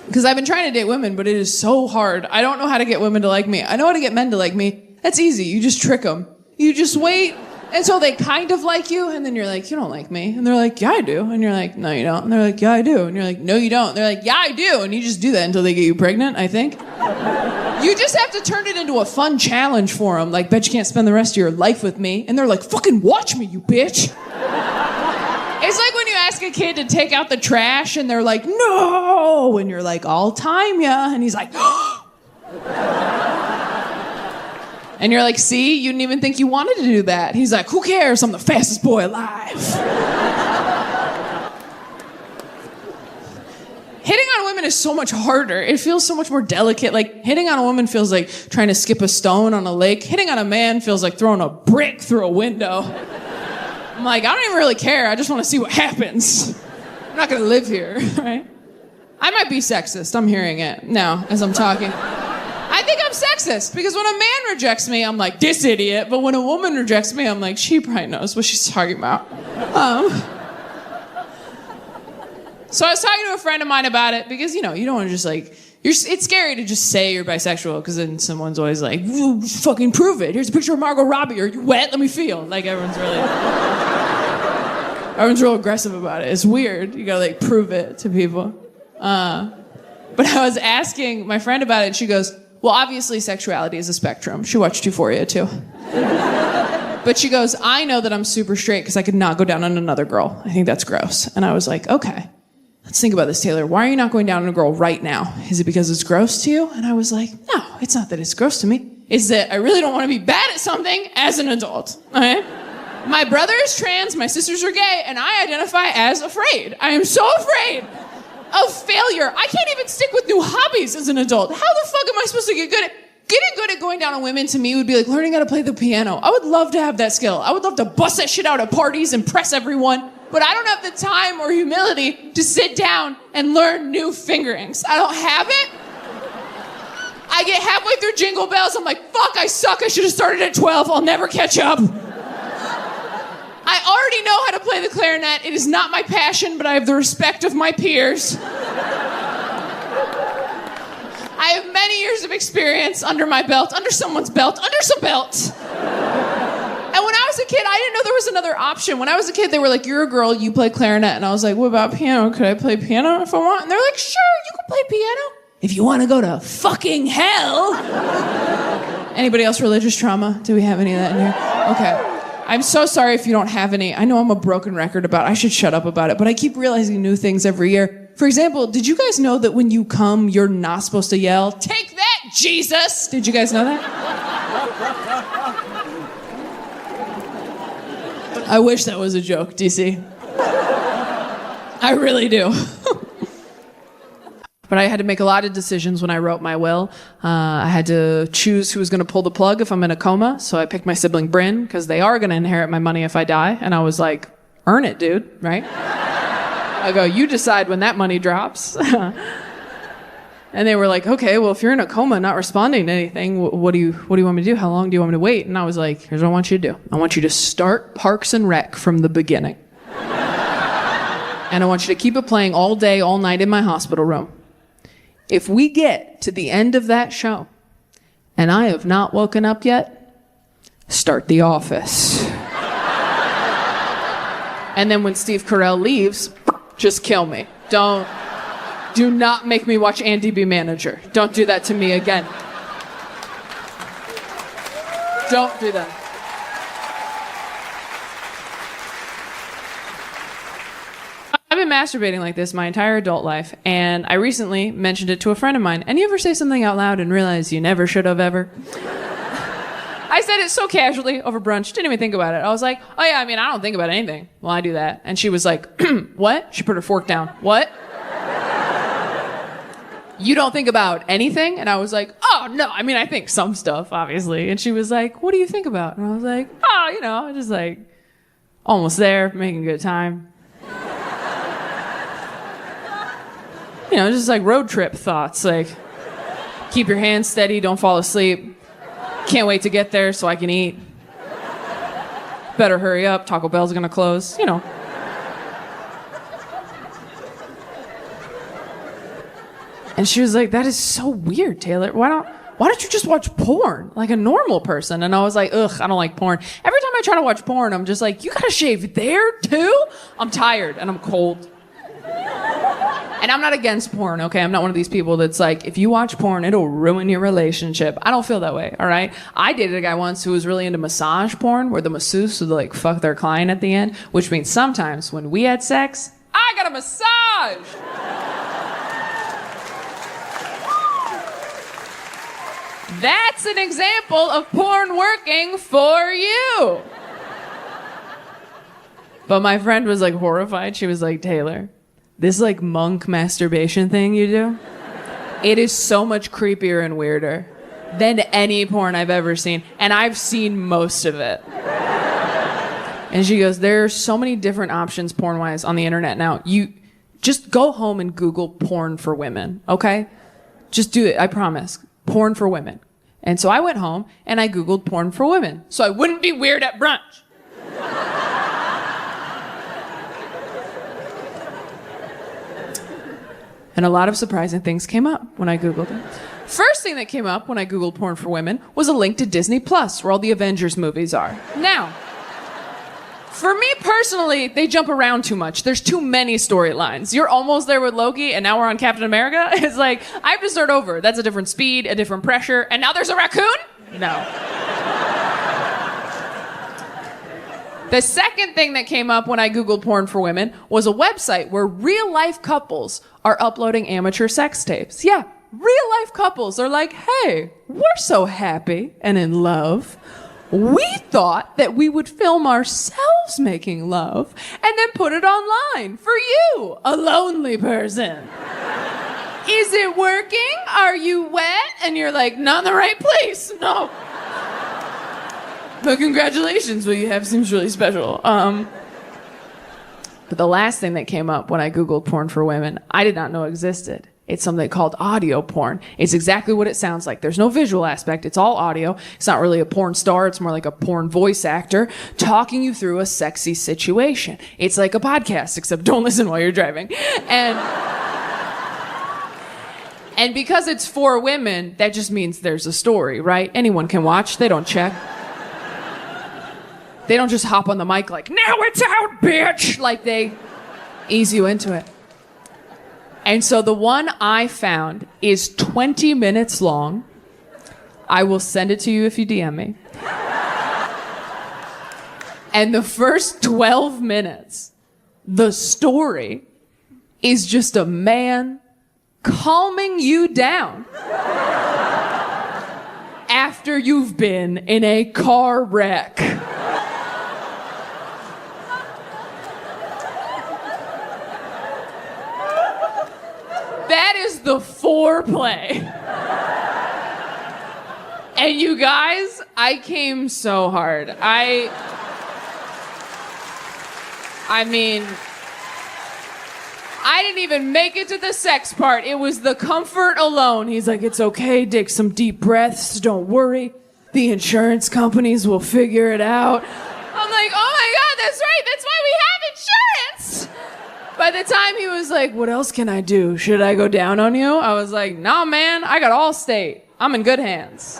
Because I've been trying to date women, but it is so hard. I don't know how to get women to like me. I know how to get men to like me. That's easy. You just trick them. You just wait until they kind of like you, and then you're like, you don't like me. And they're like, yeah, I do. And you're like, no, you don't. And they're like, yeah, I do. And you're like, no, you don't. And they're like, yeah, I do. And you just do that until they get you pregnant, I think. You just have to turn it into a fun challenge for them. Like, bet you can't spend the rest of your life with me. And they're like, fucking watch me, you bitch. It's like when you ask a kid to take out the trash and they're like, no. And you're like, I'll time ya. And he's like, and you're like, see, you didn't even think you wanted to do that. He's like, who cares? I'm the fastest boy alive. Hitting on women is so much harder. It feels so much more delicate. Like, hitting on a woman feels like trying to skip a stone on a lake. Hitting on a man feels like throwing a brick through a window. I'm like, I don't even really care. I just want to see what happens. I'm not going to live here, right? I might be sexist. I'm hearing it now as I'm talking. I think I'm sexist because when a man rejects me, I'm like, this idiot. But when a woman rejects me, I'm like, she probably knows what she's talking about. So I was talking to a friend of mine about it because, you know, you don't want to just like, it's scary to just say you're bisexual because then someone's always like, fucking prove it. Here's a picture of Margot Robbie. Are you wet? Let me feel. Like everyone's real aggressive about it. It's weird. You gotta like prove it to people. But I was asking my friend about it and she goes, well, obviously sexuality is a spectrum. She watched Euphoria too. But she goes, I know that I'm super straight because I could not go down on another girl. I think that's gross. And I was like, okay. Let's think about this, Taylor. Why are you not going down on a girl right now? Is it because it's gross to you? And I was like, no, it's not that it's gross to me. It's that I really don't want to be bad at something as an adult. Okay? My brother is trans, my sisters are gay, and I identify as afraid. I am so afraid of failure. I can't even stick with new hobbies as an adult. How the fuck am I supposed to get good at... Getting good at going down on women to me would be like learning how to play the piano. I would love to have that skill. I would love to bust that shit out at parties, impress everyone. But I don't have the time or humility to sit down and learn new fingerings. I don't have it. I get halfway through Jingle Bells, I'm like, fuck, I suck. I should have started at 12. I'll never catch up. I already know how to play the clarinet. It is not my passion, but I have the respect of my peers. I have many years of experience under my belt, under someone's belt, under some belt. And when I was a kid, I didn't know there was another option. When I was a kid, they were like, you're a girl, you play clarinet. And I was like, what about piano? Could I play piano if I want? And they're like, sure, you can play piano. If you want to go to fucking hell. Anybody else religious trauma? Do we have any of that in here? Okay. I'm so sorry if you don't have any. I know I'm a broken record about it. I should shut up about it, but I keep realizing new things every year. For example, did you guys know that when you come, you're not supposed to yell, "Take that, Jesus"? Did you guys know that? I wish that was a joke, DC. I really do. But I had to make a lot of decisions when I wrote my will. I had to choose who was going to pull the plug if I'm in a coma. So I picked my sibling Bryn, because they are going to inherit my money if I die. And I was like, earn it, dude, right? I go, you decide when that money drops. And they were like, okay, well, if you're in a coma not responding to anything, what do you want me to do? How long do you want me to wait? And I was like, here's what I want you to do. I want you to start Parks and Rec from the beginning. And I want you to keep it playing all day, all night in my hospital room. If we get to the end of that show and I have not woken up yet, start The Office. And then when Steve Carell leaves, just kill me. Do not make me watch Andy be manager. Don't do that to me again. Don't do that. I've been masturbating like this my entire adult life, and I recently mentioned it to a friend of mine. And you ever say something out loud and realize you never should have ever? I said it so casually over brunch, didn't even think about it. I was like, oh yeah, I mean, I don't think about anything. Well, I do that. And she was like, what? She put her fork down. What? You don't think about anything? And I was like, oh no, I mean, I think some stuff, obviously. And she was like, what do you think about? And I was like, oh, just like, almost there, making good time. Just like road trip thoughts, like keep your hands steady, don't fall asleep. Can't wait to get there so I can eat. Better hurry up, Taco Bell's gonna close, And she was like, that is so weird, Taylor. Why don't you just watch porn like a normal person? And I was like, ugh, I don't like porn. Every time I try to watch porn, I'm just like, you gotta shave there too? I'm tired and I'm cold. And I'm not against porn, okay? I'm not one of these people that's like, if you watch porn, it'll ruin your relationship. I don't feel that way, all right? I dated a guy once who was really into massage porn, where the masseuse would like fuck their client at the end, which means sometimes when we had sex, I got a massage! That's an example of porn working for you. But my friend was like horrified. She was like, Taylor, this like monk masturbation thing you do, it is so much creepier and weirder than any porn I've ever seen. And I've seen most of it. And she goes, there are so many different options porn-wise on the internet now. You just go home and Google porn for women, okay? Just do it, I promise. Porn for women. And so I went home and I Googled porn for women so I wouldn't be weird at brunch. And a lot of surprising things came up when I Googled it. First thing that came up when I Googled porn for women was a link to Disney Plus, where all the Avengers movies are. Now, for me personally, they jump around too much. There's too many storylines. You're almost there with Loki, and now we're on Captain America. It's like, I have to start over. That's a different speed, a different pressure, and now there's a raccoon? No. The second thing that came up when I Googled porn for women was a website where real-life couples are uploading amateur sex tapes. Yeah, real-life couples are like, hey, we're so happy and in love. We thought that we would film ourselves making love and then put it online for you, a lonely person. Is it working? Are you wet? And you're like, not in the right place. No. But congratulations, what you have seems really special. But the last thing that came up when I Googled porn for women, I did not know existed. It's something called audio porn. It's exactly what it sounds like. There's no visual aspect. It's all audio. It's not really a porn star. It's more like a porn voice actor talking you through a sexy situation. It's like a podcast, except don't listen while you're driving. And because it's for women, that just means there's a story, right? Anyone can watch. They don't check. They don't just hop on the mic like, now it's out, bitch! Like they ease you into it. And so the one I found is 20 minutes long. I will send it to you if you DM me. And the first 12 minutes, the story is just a man calming you down after you've been in a car wreck. That is the foreplay. And you guys, I came so hard. I mean, I didn't even make it to the sex part. It was the comfort alone. He's like, it's okay, take some deep breaths, don't worry. The insurance companies will figure it out. I'm like, oh my God, that's right, that's why we have insurance. By the time he was like, what else can I do? Should I go down on you? I was like, nah, man, I got Allstate. I'm in good hands.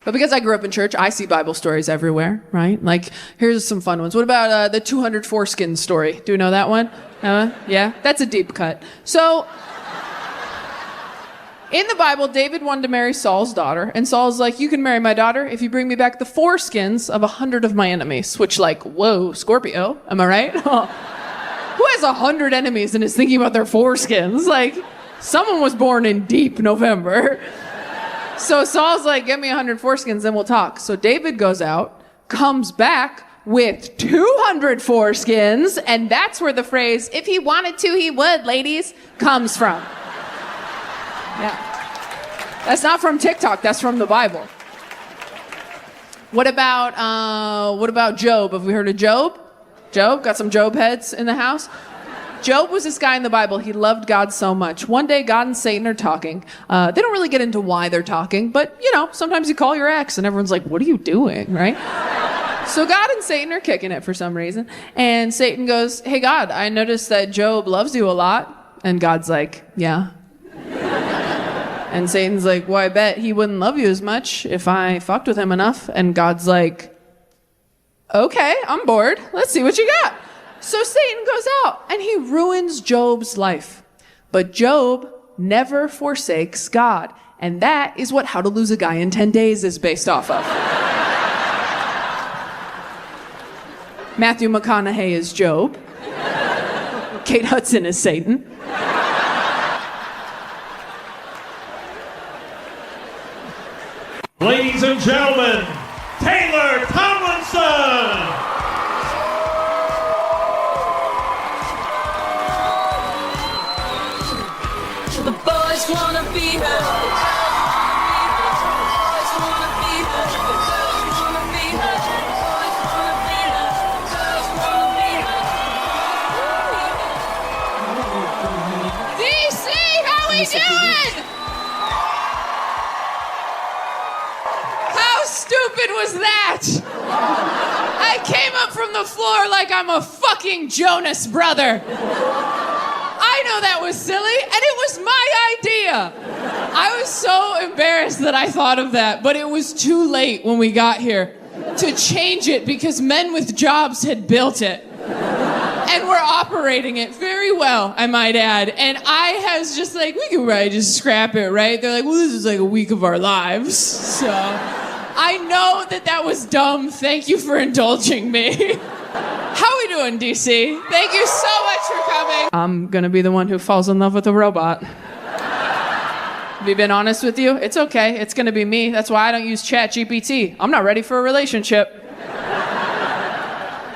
But because I grew up in church, I see Bible stories everywhere, right? Like, here's some fun ones. What about the 200 foreskins story? Do you know that one? Yeah? That's a deep cut. So, in the Bible, David wanted to marry Saul's daughter, and Saul's like, you can marry my daughter if you bring me back the foreskins of 100 of my enemies. Which, like, whoa, Scorpio, am I right? Who has 100 enemies and is thinking about their foreskins? Like, someone was born in deep November. So Saul's like, get me 100 foreskins, then we'll talk. So David goes out, comes back with 200 foreskins, and that's where the phrase, if he wanted to, he would, ladies, comes from. Yeah. That's not from TikTok, that's from the Bible. What about Job? Have we heard of Job? Job? Got some Job heads in the house? Job was this guy in the Bible. He loved God so much. One day, God and Satan are talking. They don't really get into why they're talking, but, you know, sometimes you call your ex and everyone's like, what are you doing, right? So God and Satan are kicking it for some reason. And Satan goes, hey, God, I noticed that Job loves you a lot. And God's like, yeah. And Satan's like, well, I bet he wouldn't love you as much if I fucked with him enough. And God's like, okay, I'm bored. Let's see what you got. So Satan goes out and he ruins Job's life. But Job never forsakes God. And that is what How to Lose a Guy in 10 Days is based off of. Matthew McConaughey is Job. Kate Hudson is Satan. Ladies and gentlemen, Taylor Tomlinson! The boys wanna be her. The boys wanna be her. The girls wanna be her. The boys wanna be her. The girls wanna be her. DC, how we doing? How stupid was that? I came up from the floor like I'm a fucking Jonas brother. I know that was silly, and it was my idea. I was so embarrassed that I thought of that, but it was too late when we got here to change it because men with jobs had built it. And we're operating it very well, I might add. And I was just like, we could probably just scrap it, right? They're like, well, this is like a week of our lives. So I know that was dumb. Thank you for indulging me. How we doing, DC? Thank you so much for coming. I'm gonna be the one who falls in love with a robot. Have you been honest with you? It's okay. It's gonna be me. That's why I don't use ChatGPT. I'm not ready for a relationship.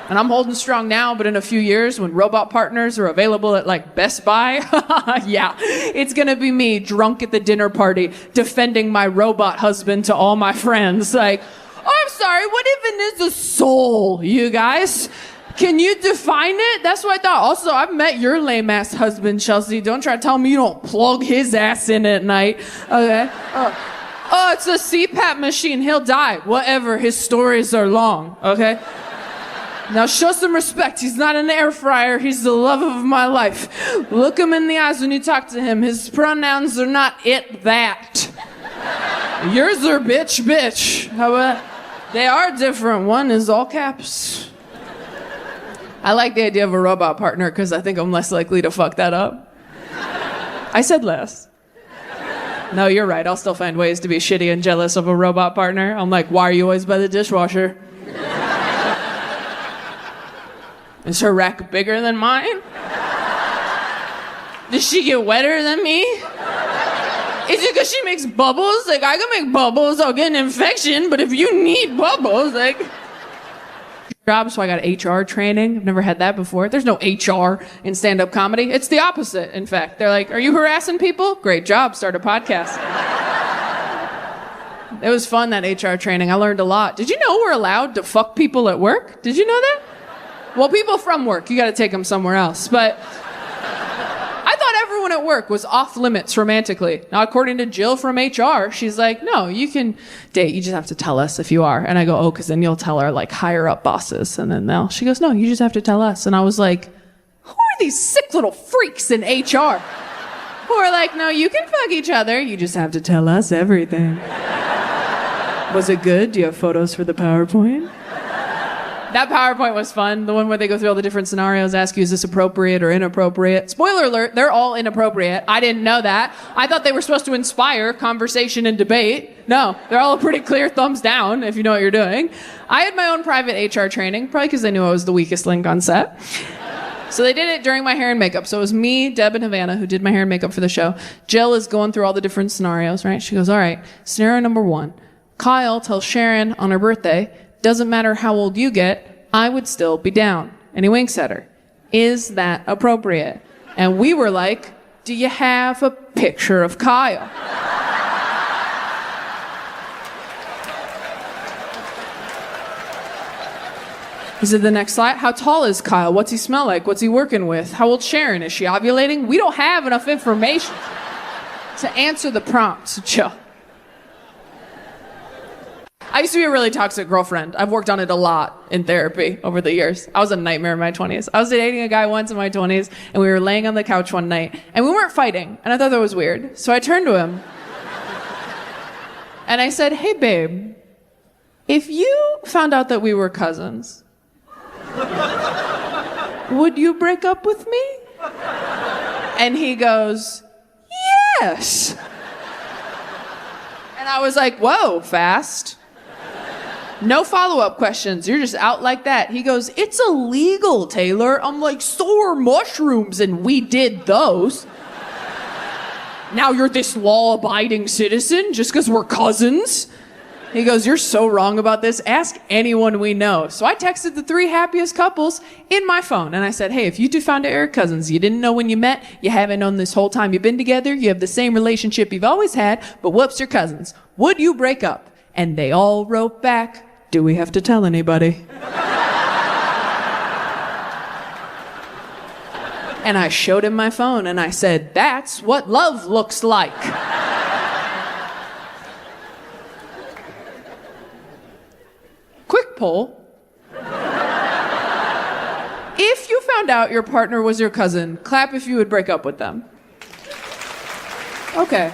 And I'm holding strong now, but in a few years, when robot partners are available at like Best Buy, yeah, it's gonna be me drunk at the dinner party defending my robot husband to all my friends. Like, oh, I'm sorry, what even is a soul, you guys? Can you define it? That's what I thought. Also, I've met your lame-ass husband, Chelsea. Don't try to tell me you don't plug his ass in at night. Okay? Oh, it's a CPAP machine. He'll die. Whatever. His stories are long. Okay? Now show some respect. He's not an air fryer. He's the love of my life. Look him in the eyes when you talk to him. His pronouns are not it, that. Yours are bitch, bitch. How about? They are different. One is all caps. I like the idea of a robot partner because I think I'm less likely to fuck that up. I said less. No, you're right. I'll still find ways to be shitty and jealous of a robot partner. I'm like, why are you always by the dishwasher? Is her rack bigger than mine? Does she get wetter than me? Is it because she makes bubbles? Like, I can make bubbles, I'll get an infection, but if you need bubbles, like... Job, so I got HR training. I've never had that before. There's no HR in stand-up comedy. It's the opposite, in fact. They're like, are you harassing people? Great job, start a podcast. It was fun, that HR training. I learned a lot. Did you know we're allowed to fuck people at work? Did you know that? Well, people from work, you gotta take them somewhere else. But I thought everyone at work was off limits romantically. Now, according to Jill from HR, she's like, no, you can date. You just have to tell us if you are. And I go, oh, because then you'll tell our like higher up bosses. And then she goes, no, you just have to tell us. And I was like, who are these sick little freaks in HR who are like, no, you can fuck each other. You just have to tell us everything. Was it good? Do you have photos for the PowerPoint? That PowerPoint was fun. The one where they go through all the different scenarios, ask you, is this appropriate or inappropriate? Spoiler alert, they're all inappropriate. I didn't know that. I thought they were supposed to inspire conversation and debate. No, they're all a pretty clear thumbs down if you know what you're doing. I had my own private HR training, probably because they knew I was the weakest link on set. So they did it during my hair and makeup. So it was me, Deb, and Havana who did my hair and makeup for the show. Jill is going through all the different scenarios, right? She goes, all right, scenario number 1. Kyle tells Sharon on her birthday, doesn't matter how old you get, I would still be down. And he winks at her. Is that appropriate? And we were like, do you have a picture of Kyle? Is it the next slide? How tall is Kyle? What's he smell like? What's he working with? How old's Sharon? Is she ovulating? We don't have enough information to answer the prompts, Joe. I used to be a really toxic girlfriend. I've worked on it a lot in therapy over the years. I was a nightmare in my 20s. I was dating a guy once in my 20s, and we were laying on the couch one night, and we weren't fighting, and I thought that was weird. So I turned to him, and I said, hey, babe, if you found out that we were cousins, would you break up with me? And he goes, yes. And I was like, whoa, fast. No follow-up questions. You're just out like that. He goes, it's illegal, Taylor. I'm like, so are mushrooms, and we did those. Now you're this law-abiding citizen just because we're cousins? He goes, you're so wrong about this. Ask anyone we know. So I texted the 3 happiest couples in my phone, and I said, hey, if you 2 found out you're cousins, you didn't know when you met, you haven't known this whole time you've been together, you have the same relationship you've always had, but whoops, you're cousins. Would you break up? And they all wrote back, do we have to tell anybody? And I showed him my phone, and I said, that's what love looks like. Quick poll. If you found out your partner was your cousin, clap if you would break up with them. Okay.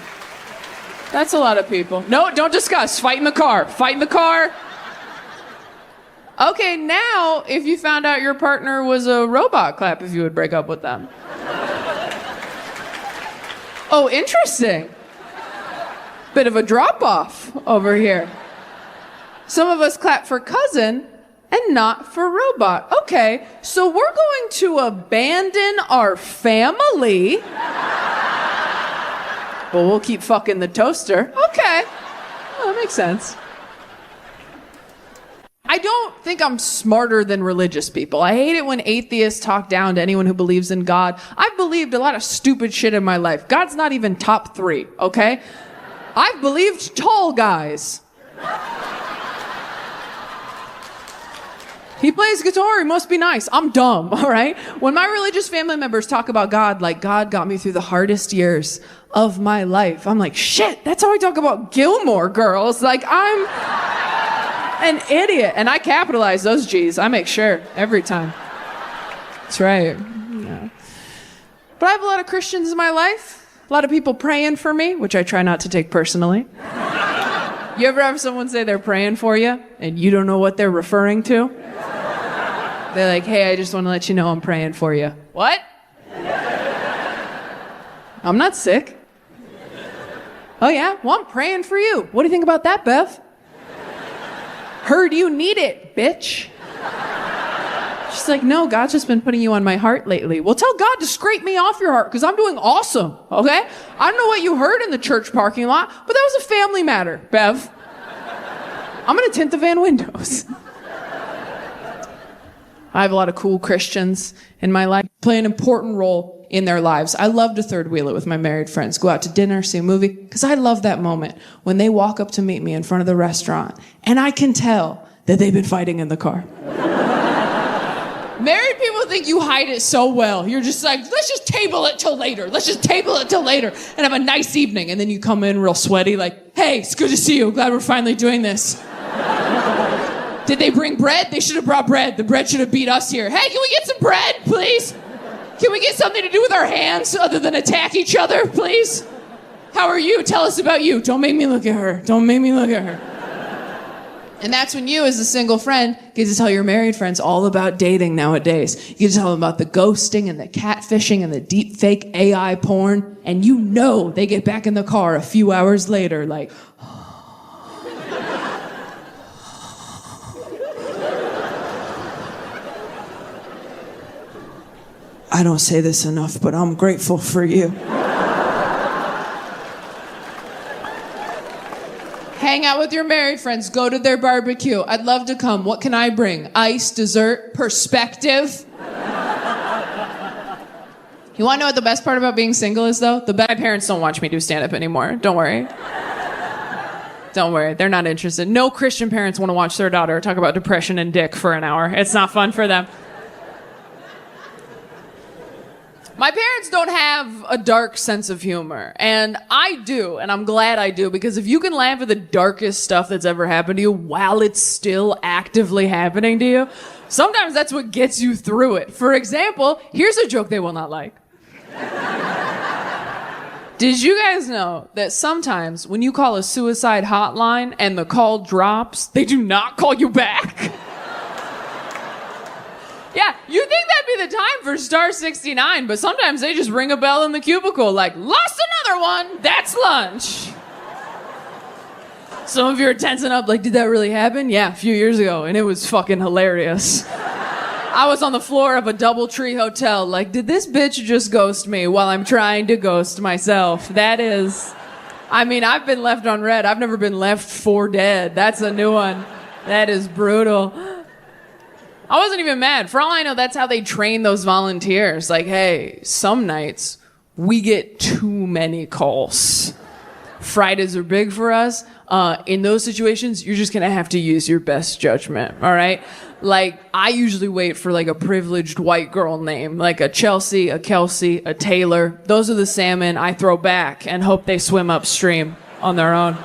That's a lot of people. No, don't discuss. Fight in the car. Fight in the car. Okay, now, if you found out your partner was a robot, clap if you would break up with them. Oh, interesting. Bit of a drop-off over here. Some of us clap for cousin and not for robot. Okay, so we're going to abandon our family, but we'll keep fucking the toaster. Okay, well, that makes sense. I don't think I'm smarter than religious people. I hate it when atheists talk down to anyone who believes in God. I've believed a lot of stupid shit in my life. God's not even top 3, okay? I've believed tall guys. He plays guitar, he must be nice. I'm dumb, all right? When my religious family members talk about God, like God got me through the hardest years of my life, I'm like, shit, that's how I talk about Gilmore Girls. Like, I'm an idiot. And I capitalize those G's. I make sure every time. That's right. Yeah. But I have a lot of Christians in my life. A lot of people praying for me, which I try not to take personally. You ever have someone say they're praying for you and you don't know what they're referring to? They're like, hey, I just want to let you know I'm praying for you. What? I'm not sick. Oh yeah? Well, I'm praying for you. What do you think about that, Bev? Heard you need it, bitch. She's like, no, God's just been putting you on my heart lately. Well, tell God to scrape me off your heart because I'm doing awesome, okay? I don't know what you heard in the church parking lot, but that was a family matter, Bev. I'm going to tint the van windows. I have a lot of cool Christians in my life, play an important role in their lives. I love to third wheel it with my married friends, go out to dinner, see a movie, because I love that moment when they walk up to meet me in front of the restaurant, and I can tell that they've been fighting in the car. Married people think you hide it so well. You're just like, let's just table it till later. Let's just table it till later and have a nice evening. And then you come in real sweaty like, hey, it's good to see you. Glad we're finally doing this. Did they bring bread? They should have brought bread. The bread should have beat us here. Hey, can we get some bread, please? Can we get something to do with our hands other than attack each other, please? How are you? Tell us about you. Don't make me look at her. Don't make me look at her. And that's when you, as a single friend, get to tell your married friends all about dating nowadays. You get to tell them about the ghosting and the catfishing and the deep fake AI porn. And you know they get back in the car a few hours later like, I don't say this enough, but I'm grateful for you. Hang out with your married friends. Go to their barbecue. I'd love to come. What can I bring? Ice, dessert, perspective. You want to know what the best part about being single is, though? My parents don't watch me do stand-up anymore. Don't worry. Don't worry. They're not interested. No Christian parents want to watch their daughter talk about depression and dick for an hour. It's not fun for them. My parents don't have a dark sense of humor, and I do, and I'm glad I do, because if you can laugh at the darkest stuff that's ever happened to you while it's still actively happening to you, sometimes that's what gets you through it. For example, here's a joke they will not like. Did you guys know that sometimes when you call a suicide hotline and the call drops, they do not call you back? Yeah, you think that'd be the time for star 69, but sometimes they just ring a bell in the cubicle like, lost another one, that's lunch. Some of you are tensing up like, did that really happen? Yeah, a few years ago, and it was fucking hilarious. I was on the floor of a DoubleTree hotel like, did this bitch just ghost me while I'm trying to ghost myself? That is, I mean, I've been left on red. I've never been left for dead. That's a new one. That is brutal. I wasn't even mad. For all I know, that's how they train those volunteers. Like, hey, some nights we get too many calls. Fridays are big for us. In those situations, you're just gonna have to use your best judgment, all right? Like, I usually wait for like a privileged white girl name, like a Chelsea, a Kelsey, a Taylor. Those are the salmon I throw back and hope they swim upstream on their own.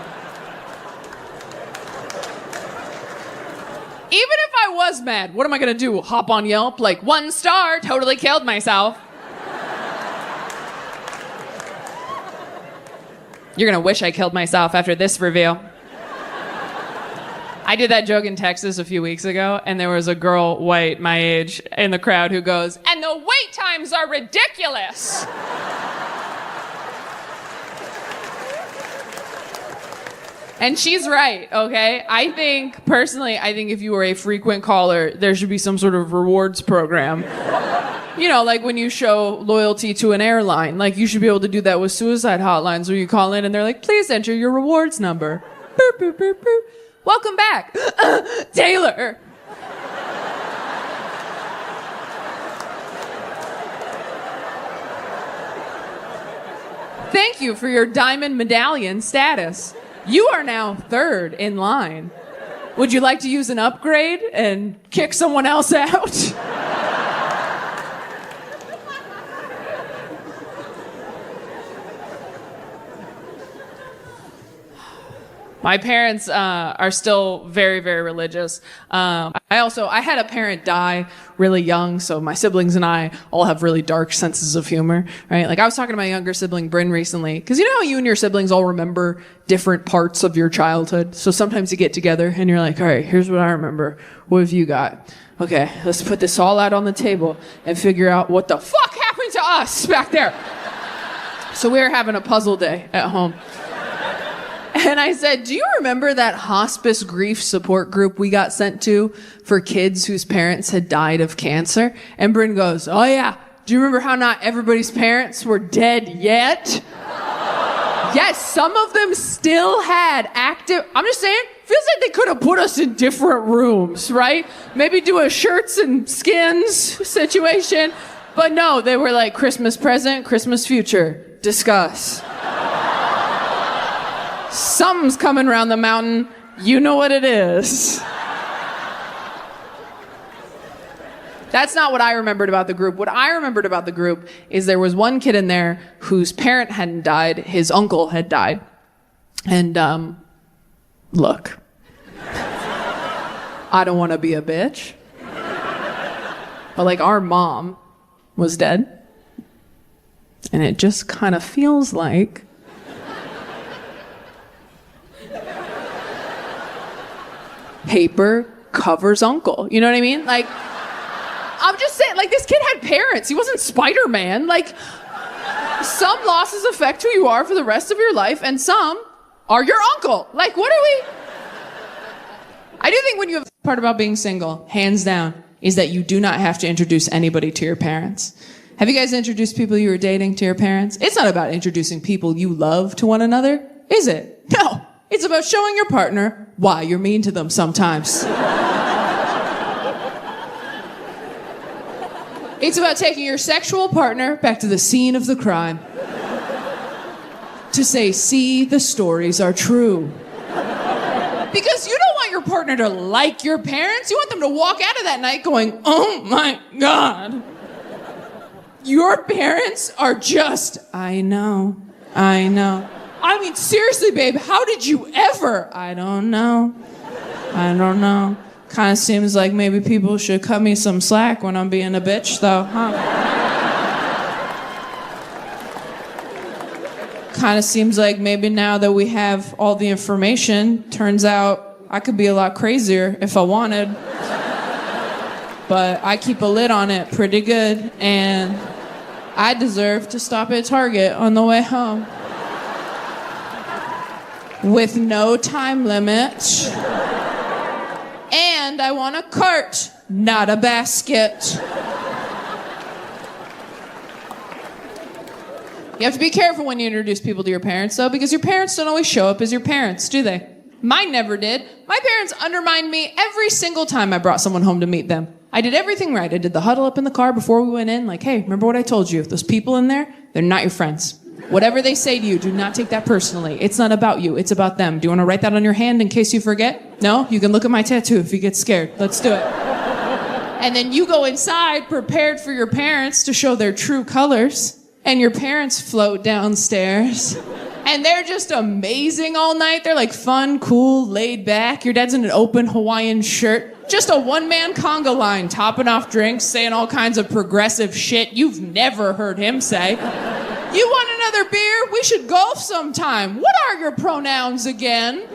Even if I was mad, what am I gonna do? Hop on Yelp? Like, 1 star, totally killed myself. You're gonna wish I killed myself after this review. I did that joke in Texas a few weeks ago, and there was a girl, white, my age, in the crowd who goes, and the wait times are ridiculous. And she's right, okay? I think if you were a frequent caller, there should be some sort of rewards program. You know, like when you show loyalty to an airline. Like, you should be able to do that with suicide hotlines where you call in and they're like, please enter your rewards number. Boop, boop, boop, boop. Welcome back. Taylor. Thank you for your diamond medallion status. You are now 3rd in line. Would you like to use an upgrade and kick someone else out? My parents are still very, very religious. I had a parent die really young, so my siblings and I all have really dark senses of humor, right? Like, I was talking to my younger sibling, Bryn, recently, because you know how you and your siblings all remember different parts of your childhood? So sometimes you get together and you're like, all right, here's what I remember. What have you got? Okay, let's put this all out on the table and figure out what the fuck happened to us back there. So we were having a puzzle day at home. And I said, do you remember that hospice grief support group we got sent to for kids whose parents had died of cancer? And Bryn goes, oh yeah. Do you remember how not everybody's parents were dead yet? Yes, some of them still had active, I'm just saying, feels like they could have put us in different rooms, right? Maybe do a shirts and skins situation. But no, they were like, Christmas present, Christmas future, discuss. Something's coming around the mountain, you know what it is. That's not what I remembered about the group. What I remembered about the group is there was one kid in there whose parent hadn't died, his uncle had died. And, look, I don't want to be a bitch, but like our mom was dead. And it just kind of feels like paper covers uncle. You know what I mean? Like, I'm just saying, like, this kid had parents. He wasn't Spider-Man. Like, some losses affect who you are for the rest of your life, and some are your uncle. Like, what are we? I do think when you have the part about being single, hands down, is that you do not have to introduce anybody to your parents. Have you guys introduced people you were dating to your parents? It's not about introducing people you love to one another, is it? No. It's about showing your partner why you're mean to them sometimes. It's about taking your sexual partner back to the scene of the crime. To say, see, the stories are true. Because you don't want your partner to like your parents. You want them to walk out of that night going, oh my God. Your parents are just, I know. I mean, seriously, babe, how did you ever? I don't know. Kind of seems like maybe people should cut me some slack when I'm being a bitch, though, huh? Kind of seems like maybe now that we have all the information, turns out I could be a lot crazier if I wanted. But I keep a lid on it pretty good, and I deserve to stop at Target on the way home. With no time limit. And I want a cart, not a basket. You have to be careful when you introduce people to your parents, though, because your parents don't always show up as your parents, do they? Mine never did. My parents undermined me every single time I brought someone home to meet them. I did everything right. I did the huddle up in the car before we went in, like, hey, remember what I told you? Those people in there, they're not your friends. Whatever they say to you, do not take that personally. It's not about you, it's about them. Do you want to write that on your hand in case you forget? No? You can look at my tattoo if you get scared. Let's do it. And then you go inside prepared for your parents to show their true colors, and your parents float downstairs. And they're just amazing all night. They're like fun, cool, laid back. Your dad's in an open Hawaiian shirt. Just a one-man conga line, topping off drinks, saying all kinds of progressive shit you've never heard him say. You want another beer? We should golf sometime. What are your pronouns again?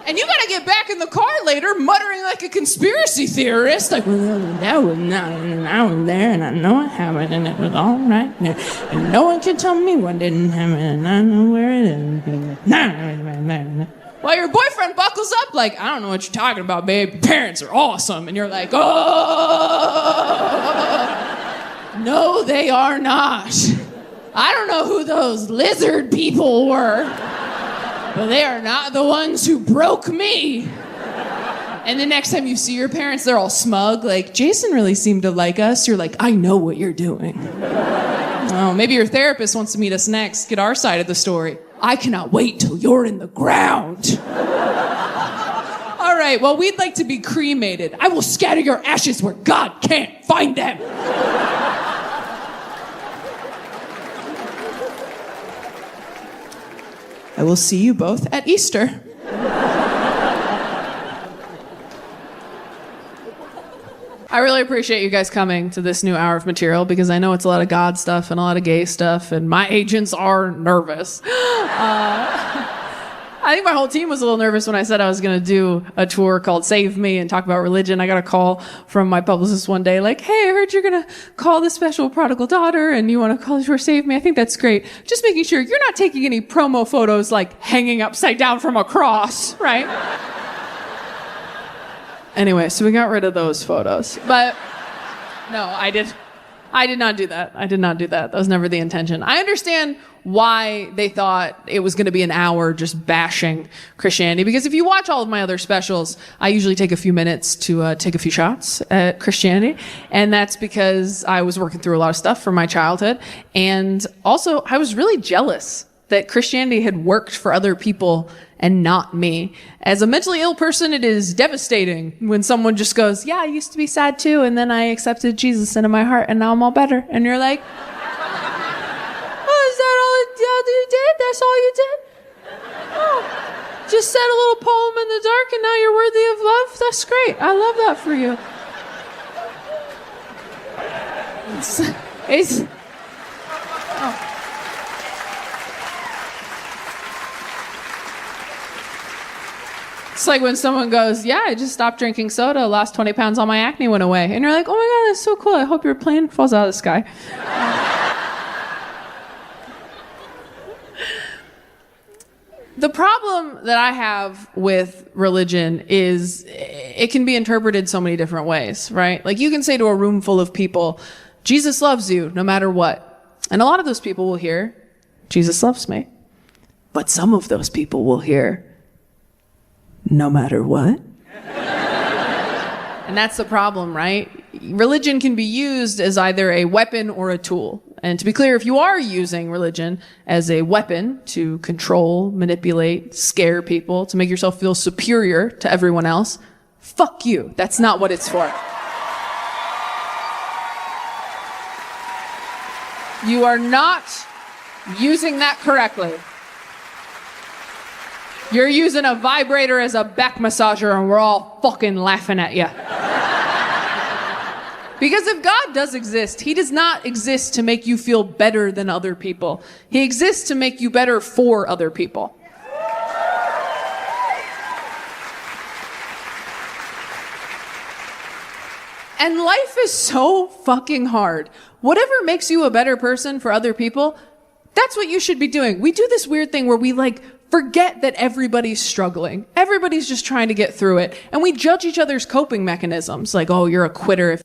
And you gotta get back in the car later muttering like a conspiracy theorist. Like, well, that was not, I was there and I know it happened and it was all right. And no one can tell me what didn't happen and I know where it is. Well, your boyfriend buckles up like, I don't know what you're talking about, babe. Your parents are awesome. And you're like, oh. No, they are not. I don't know who those lizard people were, but they are not the ones who broke me. And the next time you see your parents, they're all smug, like, Jason really seemed to like us. You're like, I know what you're doing. Oh, maybe your therapist wants to meet us next, get our side of the story. I cannot wait till you're in the ground. All right, well, we'd like to be cremated. I will scatter your ashes where God can't find them. I will see you both at Easter. I really appreciate you guys coming to this new hour of material because I know it's a lot of God stuff and a lot of gay stuff, and my agents are nervous. I I think my whole team was a little nervous when I said I was going to do a tour called Save Me and talk about religion. I got a call from my publicist one day like, hey, I heard you're going to call this special prodigal daughter and you want to call the tour Save Me. I think that's great. Just making sure you're not taking any promo photos like hanging upside down from a cross, right? Anyway, so we got rid of those photos. But no, I did not do that. I did not do that. That was never the intention. I understand why they thought it was going to be an hour just bashing Christianity, because if you watch all of my other specials, I usually take a few minutes to take a few shots at Christianity, and that's because I was working through a lot of stuff from my childhood, and also I was really jealous that Christianity had worked for other people and not me. As a mentally ill person, it is devastating when someone just goes, yeah, I used to be sad too, and then I accepted Jesus into my heart, and now I'm all better. And you're like, oh, is that all you did? That's all you did? Oh, just said a little poem in the dark, and now you're worthy of love? That's great. I love that for you. It's oh. It's like when someone goes, yeah, I just stopped drinking soda, lost 20 pounds, all my acne went away. And you're like, oh my God, that's so cool. I hope your plane falls out of the sky. The problem that I have with religion is it can be interpreted so many different ways, right? Like you can say to a room full of people, Jesus loves you no matter what. And a lot of those people will hear, Jesus loves me. But some of those people will hear, no matter what. And that's the problem, right? Religion can be used as either a weapon or a tool. And to be clear, if you are using religion as a weapon to control, manipulate, scare people, to make yourself feel superior to everyone else, fuck you. That's not what it's for. You are not using that correctly. You're using a vibrator as a back massager and we're all fucking laughing at you. Because if God does exist, he does not exist to make you feel better than other people. He exists to make you better for other people. And life is so fucking hard. Whatever makes you a better person for other people, that's what you should be doing. We do this weird thing where we forget that everybody's struggling. Everybody's just trying to get through it. And we judge each other's coping mechanisms. Like, oh, you're a quitter if